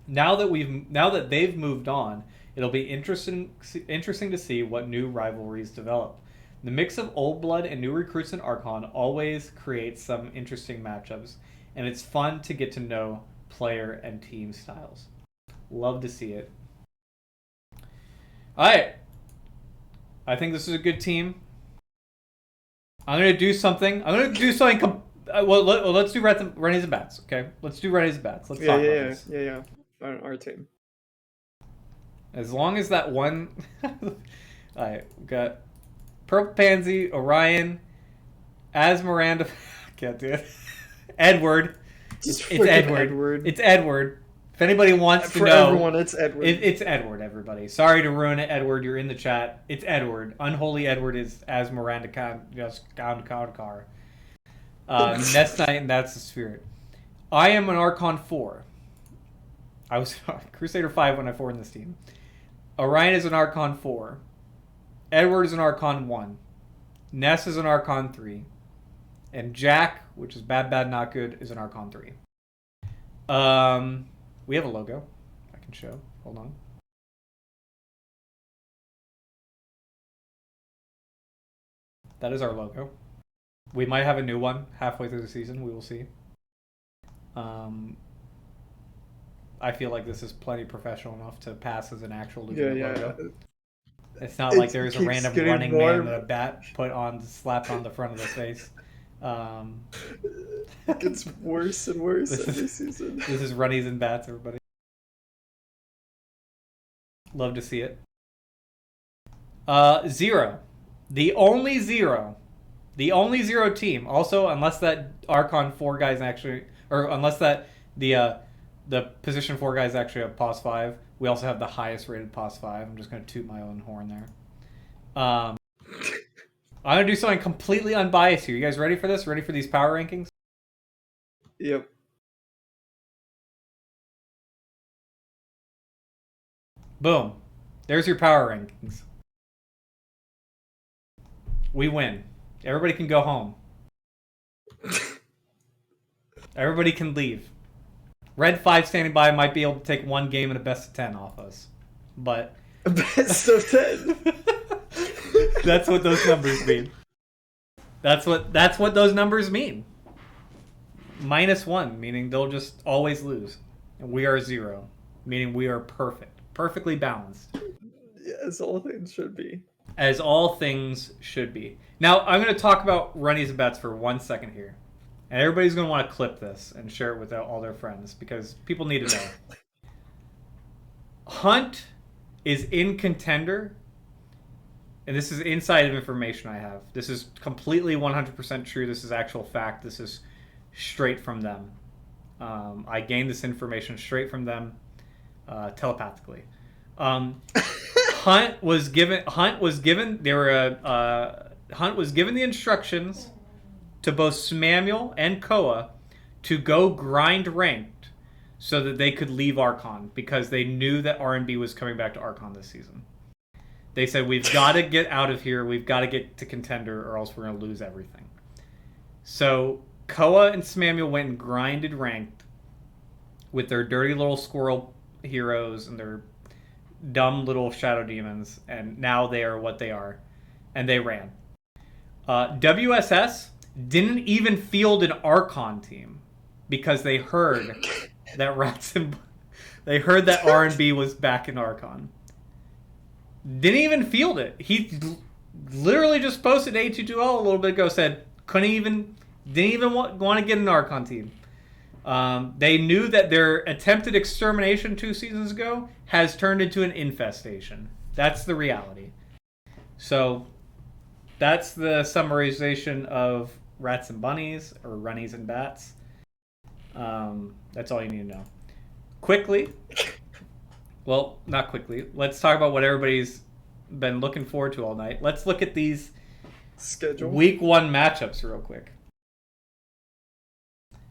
Speaker 1: Now that they've moved on, it'll be interesting to see what new rivalries develop. The mix of old blood and new recruits in Archon always creates some interesting matchups, and it's fun to get to know player and team styles. Love to see it. Alright. I think this is a good team. I'm going to do something. Let's do Rennies and Bats, okay? Let's do Rennies and Bats. Let's talk about this.
Speaker 2: Yeah. Our team.
Speaker 1: As long as that one... Alright, we've got Purple Pansy, Orion, Asmiranda... Can't do it. Edward. It's Edward. It's Edward. If anybody wants to know...
Speaker 2: For everyone, it's Edward.
Speaker 1: It's Edward, everybody. Sorry to ruin it, Edward. You're in the chat. It's Edward. Unholy Edward is Asmiranda Kaundkar. Nest Knight, and that's the Spirit. I am an Archon 4. I was Crusader 5 when I formed this team. Orion is an Archon 4. Edward is an Archon 1. Ness is an Archon 3. And Jack, which is bad, not good, is an Archon 3. We have a logo I can show. Hold on. That is our logo. We might have a new one halfway through the season. We will see. I feel like this is plenty professional enough to pass as an actual legitimate logo. It's not like there's a random running man with a bat slapped on the front of the face.
Speaker 2: It gets worse and worse every season.
Speaker 1: This is Runnies and Bats, everybody. Love to see it. Zero. The only zero team. Also, unless that Archon 4 guys actually, or unless that the position 4 guys actually have POS 5, we also have the highest rated POS 5. I'm just going to toot my own horn there. I'm going to do something completely unbiased here. You guys ready for this? Ready for these power rankings?
Speaker 2: Yep.
Speaker 1: Boom. There's your power rankings. We win. Everybody can go home. Everybody can leave. Red 5 standing by might be able to take one game in a best of 10 off us. But...
Speaker 2: A best of 10?
Speaker 1: That's what those numbers mean. That's what those numbers mean. -1, meaning they'll just always lose. And we are 0, meaning we are perfect. Perfectly balanced.
Speaker 2: As all things should be.
Speaker 1: As all things should be. Now, I'm going to talk about Runnies and Bats for 1 second here. And everybody's going to want to clip this and share it with all their friends because people need to know. Hunt is in Contender, and this is inside information I have. This is completely 100% true. This is actual fact. This is straight from them. I gained this information straight from them telepathically. Hunt was given the instructions to both Smamuel and Koa to go grind ranked so that they could leave Archon because they knew that R&B was coming back to Archon this season. They said, we've got to get out of here. We've got to get to Contender or else we're going to lose everything. So Koa and Smamuel went and grinded ranked with their dirty little squirrel heroes and their dumb little shadow demons, and now they are what they are. And they ran. WSS didn't even field an Archon team because they heard that they heard that R&B was back in Archon. Didn't even field it. He literally just posted A220 a little bit ago, said didn't even want to get an Archon team. They knew that their attempted extermination 2 seasons ago has turned into an infestation. That's the reality. So that's the summarization of Rats and Bunnies, or Runnies and Bats. That's all you need to know. Quickly, well, not quickly, let's talk about what everybody's been looking forward to all night. Let's look at these
Speaker 2: schedule
Speaker 1: week 1 matchups real quick.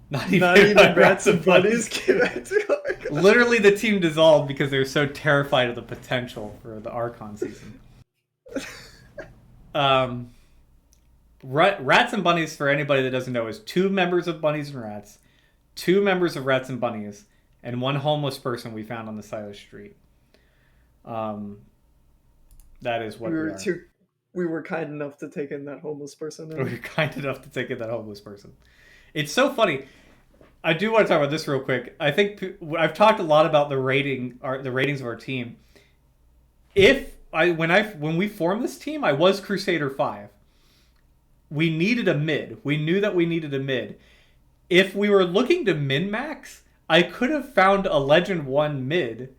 Speaker 1: Not
Speaker 2: even Rats and Bunnies came back to Archon.
Speaker 1: Literally, the team dissolved because they were so terrified of the potential for the Archon season. Rats and Bunnies, for anybody that doesn't know, is 2 members of Bunnies and Rats, 2 members of Rats and Bunnies, and 1 homeless person we found on the side of the street. That is what we are.
Speaker 2: We were kind enough to take in that homeless person.
Speaker 1: We were kind enough to take in that homeless person. It's so funny. I do want to talk about this real quick. I think I've talked a lot about the ratings of our team. When we formed this team, I was Crusader 5. We needed a mid. We knew that we needed a mid. If we were looking to min-max, I could have found a Legend 1 mid,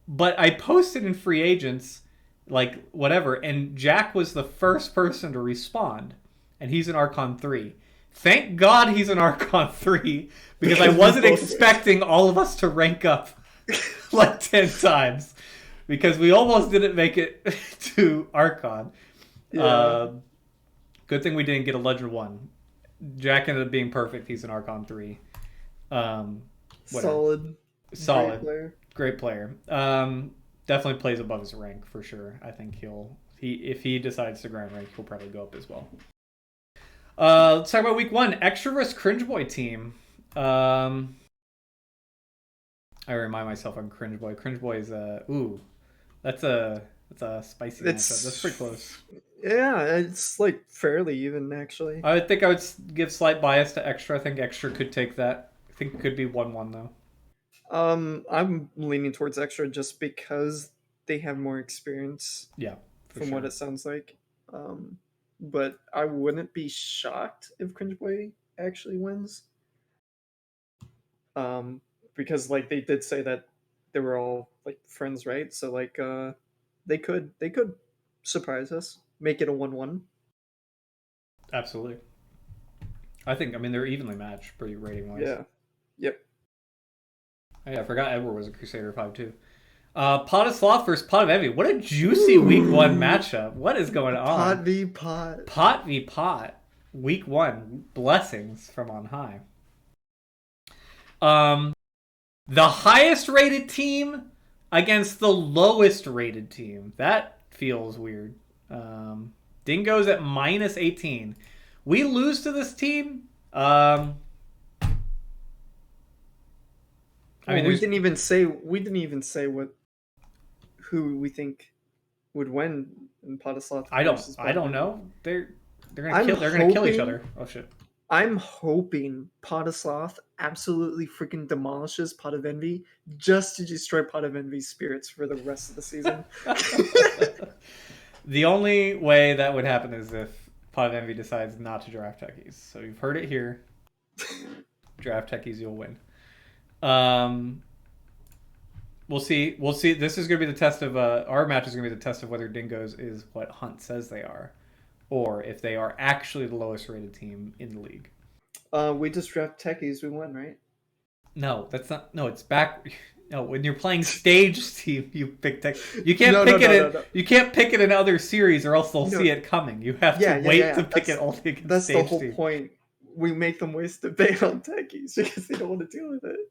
Speaker 1: but I posted in free agents, like, whatever, and Jack was the first person to respond, and he's an Archon 3. Thank God he's an Archon 3, because I wasn't expecting all of us to rank up like 10 times, because we almost didn't make it to Archon. Yeah. Good thing we didn't get a Legend 1. Jack ended up being perfect. He's an Archon 3.
Speaker 2: Solid.
Speaker 1: Great player. Definitely plays above his rank for sure. I think if he decides to grind rank, he'll probably go up as well. Let's talk about week 1. Extra vs. Cringe Boy team. I remind myself I'm Cringe Boy. Cringe Boy is that's a spicy matchup. That's pretty close.
Speaker 2: Yeah, it's like fairly even actually.
Speaker 1: I think I would give slight bias to Extra. I think Extra could take that. I think it could be 1-1 though.
Speaker 2: I'm leaning towards Extra just because they have more experience.
Speaker 1: Yeah,
Speaker 2: from what it sounds like. But I wouldn't be shocked if Cringe Boy actually wins. Because like they did say that they were all like friends, right? So like they could surprise us, make it a 1-1.
Speaker 1: Absolutely. I mean they're evenly matched pretty rating wise.
Speaker 2: Yeah. Yep.
Speaker 1: Oh, yeah, I forgot Edward was a Crusader 5 too. Pot of Sloth versus Pot of Envy. What a juicy week 1 matchup. What is going on?
Speaker 2: Pot v Pot.
Speaker 1: Pot v Pot. Week 1. Blessings from on high. The highest rated team against the lowest rated team. That feels weird. Dingo's at -18. We lose to this team.
Speaker 2: I mean, we didn't even say who we think would win in Pot of Sloth.
Speaker 1: I don't know. They're gonna kill each other. Oh shit.
Speaker 2: I'm hoping Pot of Sloth absolutely freaking demolishes Pot of Envy just to destroy Pot of Envy's spirits for the rest of the season.
Speaker 1: The only way that would happen is if Pot of Envy decides not to draft techies. So you've heard it here. Draft techies, you'll win. We'll see. This is going to be the test of our match is going to be the test of whether Dingoes is what Hunt says they are, or if they are actually the lowest rated team in the league.
Speaker 2: We just draft techies. We won, right?
Speaker 1: No, that's not. No, it's back. No, when you're playing stage team, you pick tech. You can't
Speaker 2: No,
Speaker 1: pick
Speaker 2: no,
Speaker 1: it
Speaker 2: no,
Speaker 1: in.
Speaker 2: no, no.
Speaker 1: You can't pick it in other series, or else they'll
Speaker 2: No.
Speaker 1: see it coming. You have
Speaker 2: Yeah,
Speaker 1: to
Speaker 2: yeah,
Speaker 1: wait
Speaker 2: yeah.
Speaker 1: to pick it only against
Speaker 2: That's the
Speaker 1: stage
Speaker 2: whole
Speaker 1: team.
Speaker 2: point. We make them waste a bait on techies because they don't want to deal with it.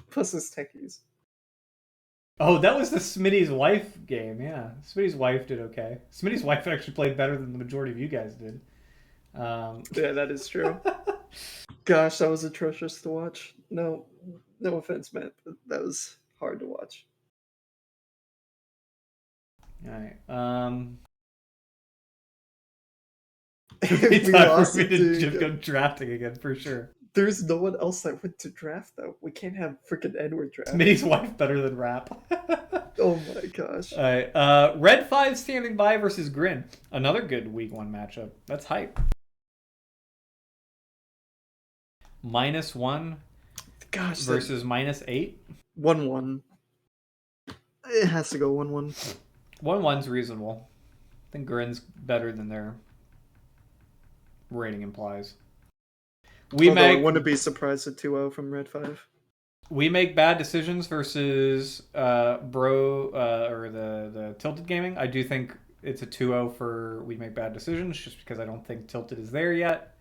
Speaker 2: Plus, it's techies.
Speaker 1: Oh, that was the Smitty's wife game. Yeah, Smitty's wife did okay. Smitty's wife actually played better than the majority of you guys did.
Speaker 2: Yeah, that is true. Gosh, that was atrocious to watch. No offense, Matt, but that was hard to watch.
Speaker 1: All right.
Speaker 2: If we
Speaker 1: Time
Speaker 2: lost
Speaker 1: for me
Speaker 2: it
Speaker 1: to
Speaker 2: to
Speaker 1: go drafting again for sure.
Speaker 2: There's no one else that went to draft though. We can't have freaking Edward draft.
Speaker 1: Smitty's wife better than Rap.
Speaker 2: Oh my gosh.
Speaker 1: All right. Red 5 standing by versus Grin. Another good week 1 matchup. That's hype. -1
Speaker 2: Gosh.
Speaker 1: versus -8.
Speaker 2: 1-1. It has to go 1-1.
Speaker 1: 1-1's reasonable. I think Grin's better than their rating implies.
Speaker 2: I wouldn't be surprised at 2-0 from Red 5.
Speaker 1: We make bad decisions versus or the Tilted Gaming. I do think it's a 2-0 for we make bad decisions, just because I don't think Tilted is there yet.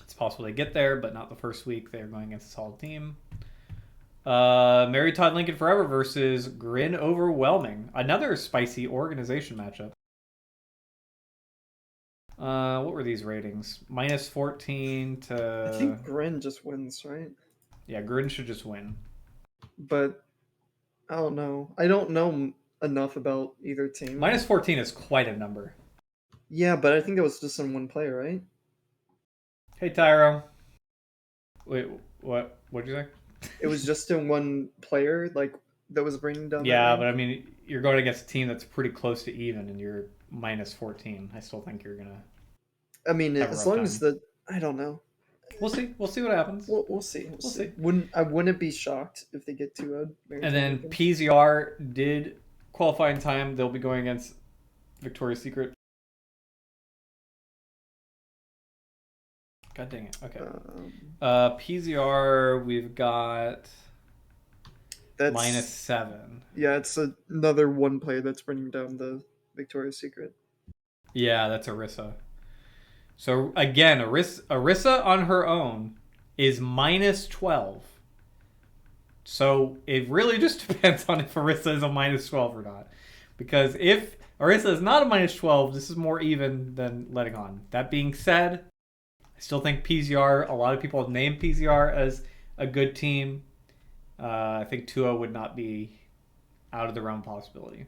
Speaker 1: It's possible they get there, but not the first week. They're going against a solid team. Mary Todd Lincoln Forever versus Grin Overwhelming. Another spicy organization matchup. What were these ratings? -14 to...
Speaker 2: I think Grin just wins, right?
Speaker 1: Yeah, Grin should just win.
Speaker 2: But I don't know. I don't know enough about either team.
Speaker 1: -14 is quite a number.
Speaker 2: Yeah, but I think it was just on one player, right?
Speaker 1: Hey, Tyro. Wait, what? What'd you say?
Speaker 2: It was just in one player, like, that was bringing down.
Speaker 1: Yeah, but I mean, you're going against a team that's pretty close to even, and you're -14. I still think you're gonna.
Speaker 2: I mean,
Speaker 1: have a
Speaker 2: as
Speaker 1: rough
Speaker 2: long
Speaker 1: time.
Speaker 2: as the, I don't know.
Speaker 1: We'll see. We'll see what happens.
Speaker 2: We'll see. We'll see. I wouldn't be shocked if they get 2-0.
Speaker 1: And then PZR did qualify in time. They'll be going against Victoria's Secret. God dang it. Okay. PZR, we've got
Speaker 2: that's
Speaker 1: -7.
Speaker 2: Yeah, it's another one player that's bringing down the Victoria's Secret.
Speaker 1: Yeah, that's Arissa. So again, Arissa on her own is -12. So it really just depends on if Arissa is a -12 or not. Because if Arissa is not a -12, this is more even than letting on. That being said, I still think PZR, a lot of people have named PZR as a good team. I think 2-0 would not be out of the realm possibility.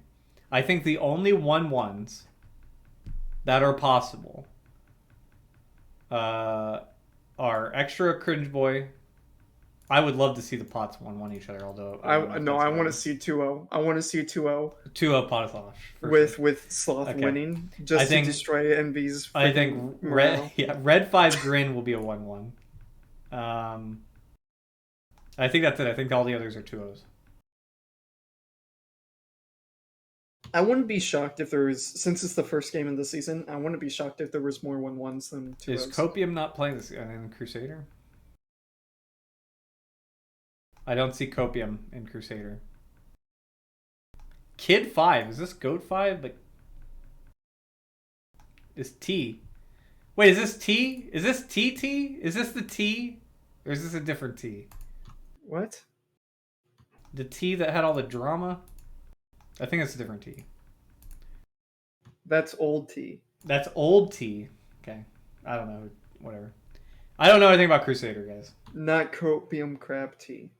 Speaker 1: I think the only 1-1s that are possible are Extra Cringe Boy. I would love to see the Pots 1-1 each other, although
Speaker 2: I want to see 2-0. I want to see 2-0
Speaker 1: 2-0 Potoslav
Speaker 2: with Sloth winning just to destroy Envy's.
Speaker 1: I think Red 5 Grin will be a 1-1. I think that's it. I think all the others are 2-0s.
Speaker 2: I wouldn't be shocked if there was, since it's the first game of the season, I wouldn't be shocked if there was more 1-1s than 2-0s.
Speaker 1: Is Copium not playing this in Crusader? I don't see Copium in Crusader. Kid 5. Is this Goat 5? Like, is T? Wait, is this T? Is this TT? Is this the T? Or is this a different T?
Speaker 2: What?
Speaker 1: The T that had all the drama? I think it's a different T.
Speaker 2: That's old T.
Speaker 1: That's old T. Okay. I don't know. Whatever. I don't know anything about Crusader, guys.
Speaker 2: Not Copium Crab T.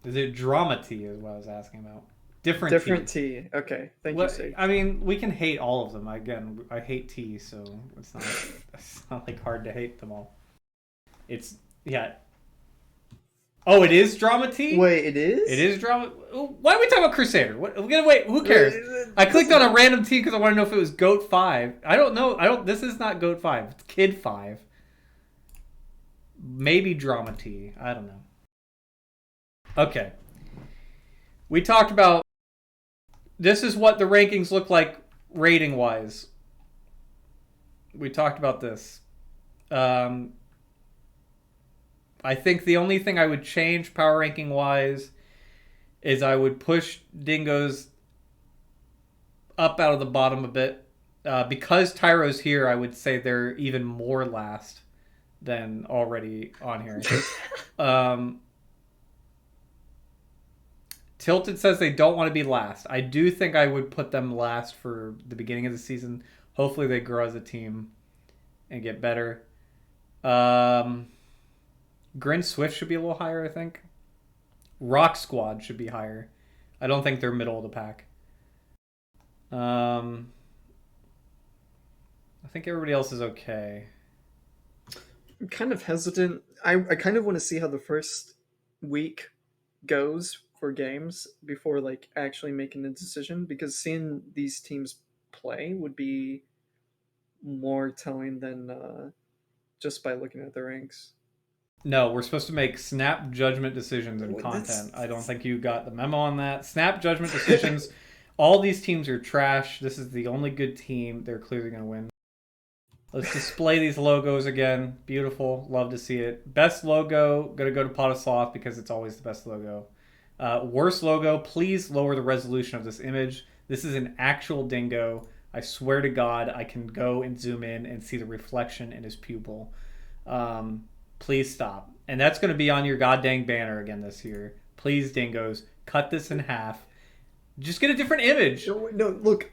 Speaker 1: Is it Drama T is what I was asking about.
Speaker 2: Different T. Okay. Thank you, Sage.
Speaker 1: I mean, we can hate all of them. Again, I hate T, so it's not like hard to hate them all. It's, yeah. Oh, it is Drama T?
Speaker 2: Wait, it is?
Speaker 1: It is Drama. Why are we talking about Crusader? Wait, who cares? I clicked on a random T because I want to know if it was Goat 5. I don't know. This is not Goat 5. It's Kid 5. Maybe Drama T. I don't know. Okay. We talked about this is what the rankings look like rating wise. We talked about this. I think the only thing I would change power ranking wise is I would push Dingoes up out of the bottom a bit. Because Tyro's here, I would say they're even more last than already on here. um, Tilted says they don't want to be last. I do think I would put them last for the beginning of the season. Hopefully they grow as a team and get better. Grin Swift should be a little higher, I think. Rock Squad should be higher. I don't think they're middle of the pack. I think everybody else is okay.
Speaker 2: I'm kind of hesitant. I kind of want to see how the first week goes for games before like actually making a decision, because seeing these teams play would be more telling than just by looking at the ranks.
Speaker 1: No, we're supposed to make snap judgment decisions in content. I don't think you got the memo on that. Snap judgment decisions. All these teams are trash. This is the only good team. They're clearly going to win. Let's display these logos again. Beautiful. Love to see it. Best logo, going to go to Pot of Sloth because it's always the best logo. Worst logo, please lower the resolution of this image. This is an actual dingo. I swear to God, I can go and zoom in and see the reflection in his pupil. Please stop. And that's going to be on your goddamn banner again this year. Please, dingoes, cut this in half. Just get a different image.
Speaker 2: No, look.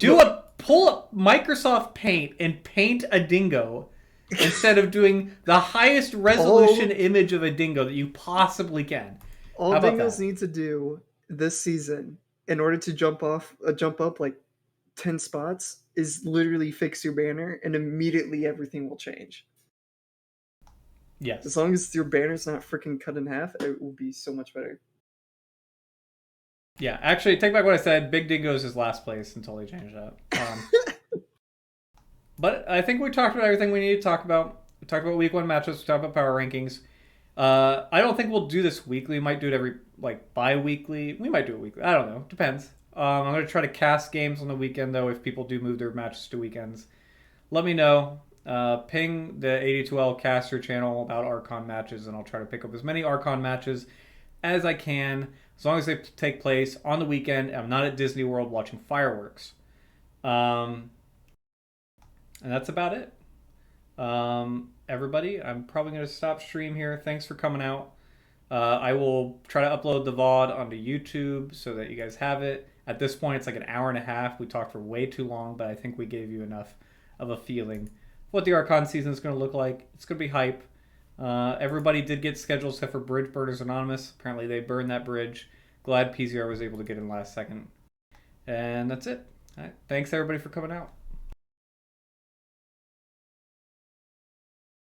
Speaker 1: Pull up Microsoft Paint and paint a dingo instead of doing the highest resolution image of a dingo that you possibly can.
Speaker 2: All dingoes need to do this season in order to jump up like 10 spots is literally fix your banner, and immediately everything will change.
Speaker 1: Yes.
Speaker 2: As long as your banner's not freaking cut in half, it will be so much better.
Speaker 1: Yeah, actually, take back what I said. Big Dingoes is last place until they change that. But I think we talked about everything we need to talk about. We talked about week 1 matchups. We talked about power rankings. I don't think we'll do this weekly. We might do it every, bi-weekly. We might do it weekly. I don't know. Depends. I'm going to try to cast games on the weekend, though, if people do move their matches to weekends. Let me know. Ping the 82L caster channel about Archon matches, and I'll try to pick up as many Archon matches as I can, as long as they take place on the weekend. I'm not at Disney World watching fireworks. And that's about it. Everybody, I'm probably going to stop stream here. Thanks for coming out. I will try to upload the VOD onto YouTube so that you guys have it. At this point, it's like an hour and a half. We talked for way too long, but I think we gave you enough of a feeling what the Archon season is going to look like. It's going to be hype. Everybody did get scheduled except for Bridge Burners Anonymous. Apparently they burned that bridge. Glad PZR was able to get in last second. And that's it. All right. Thanks everybody for coming out.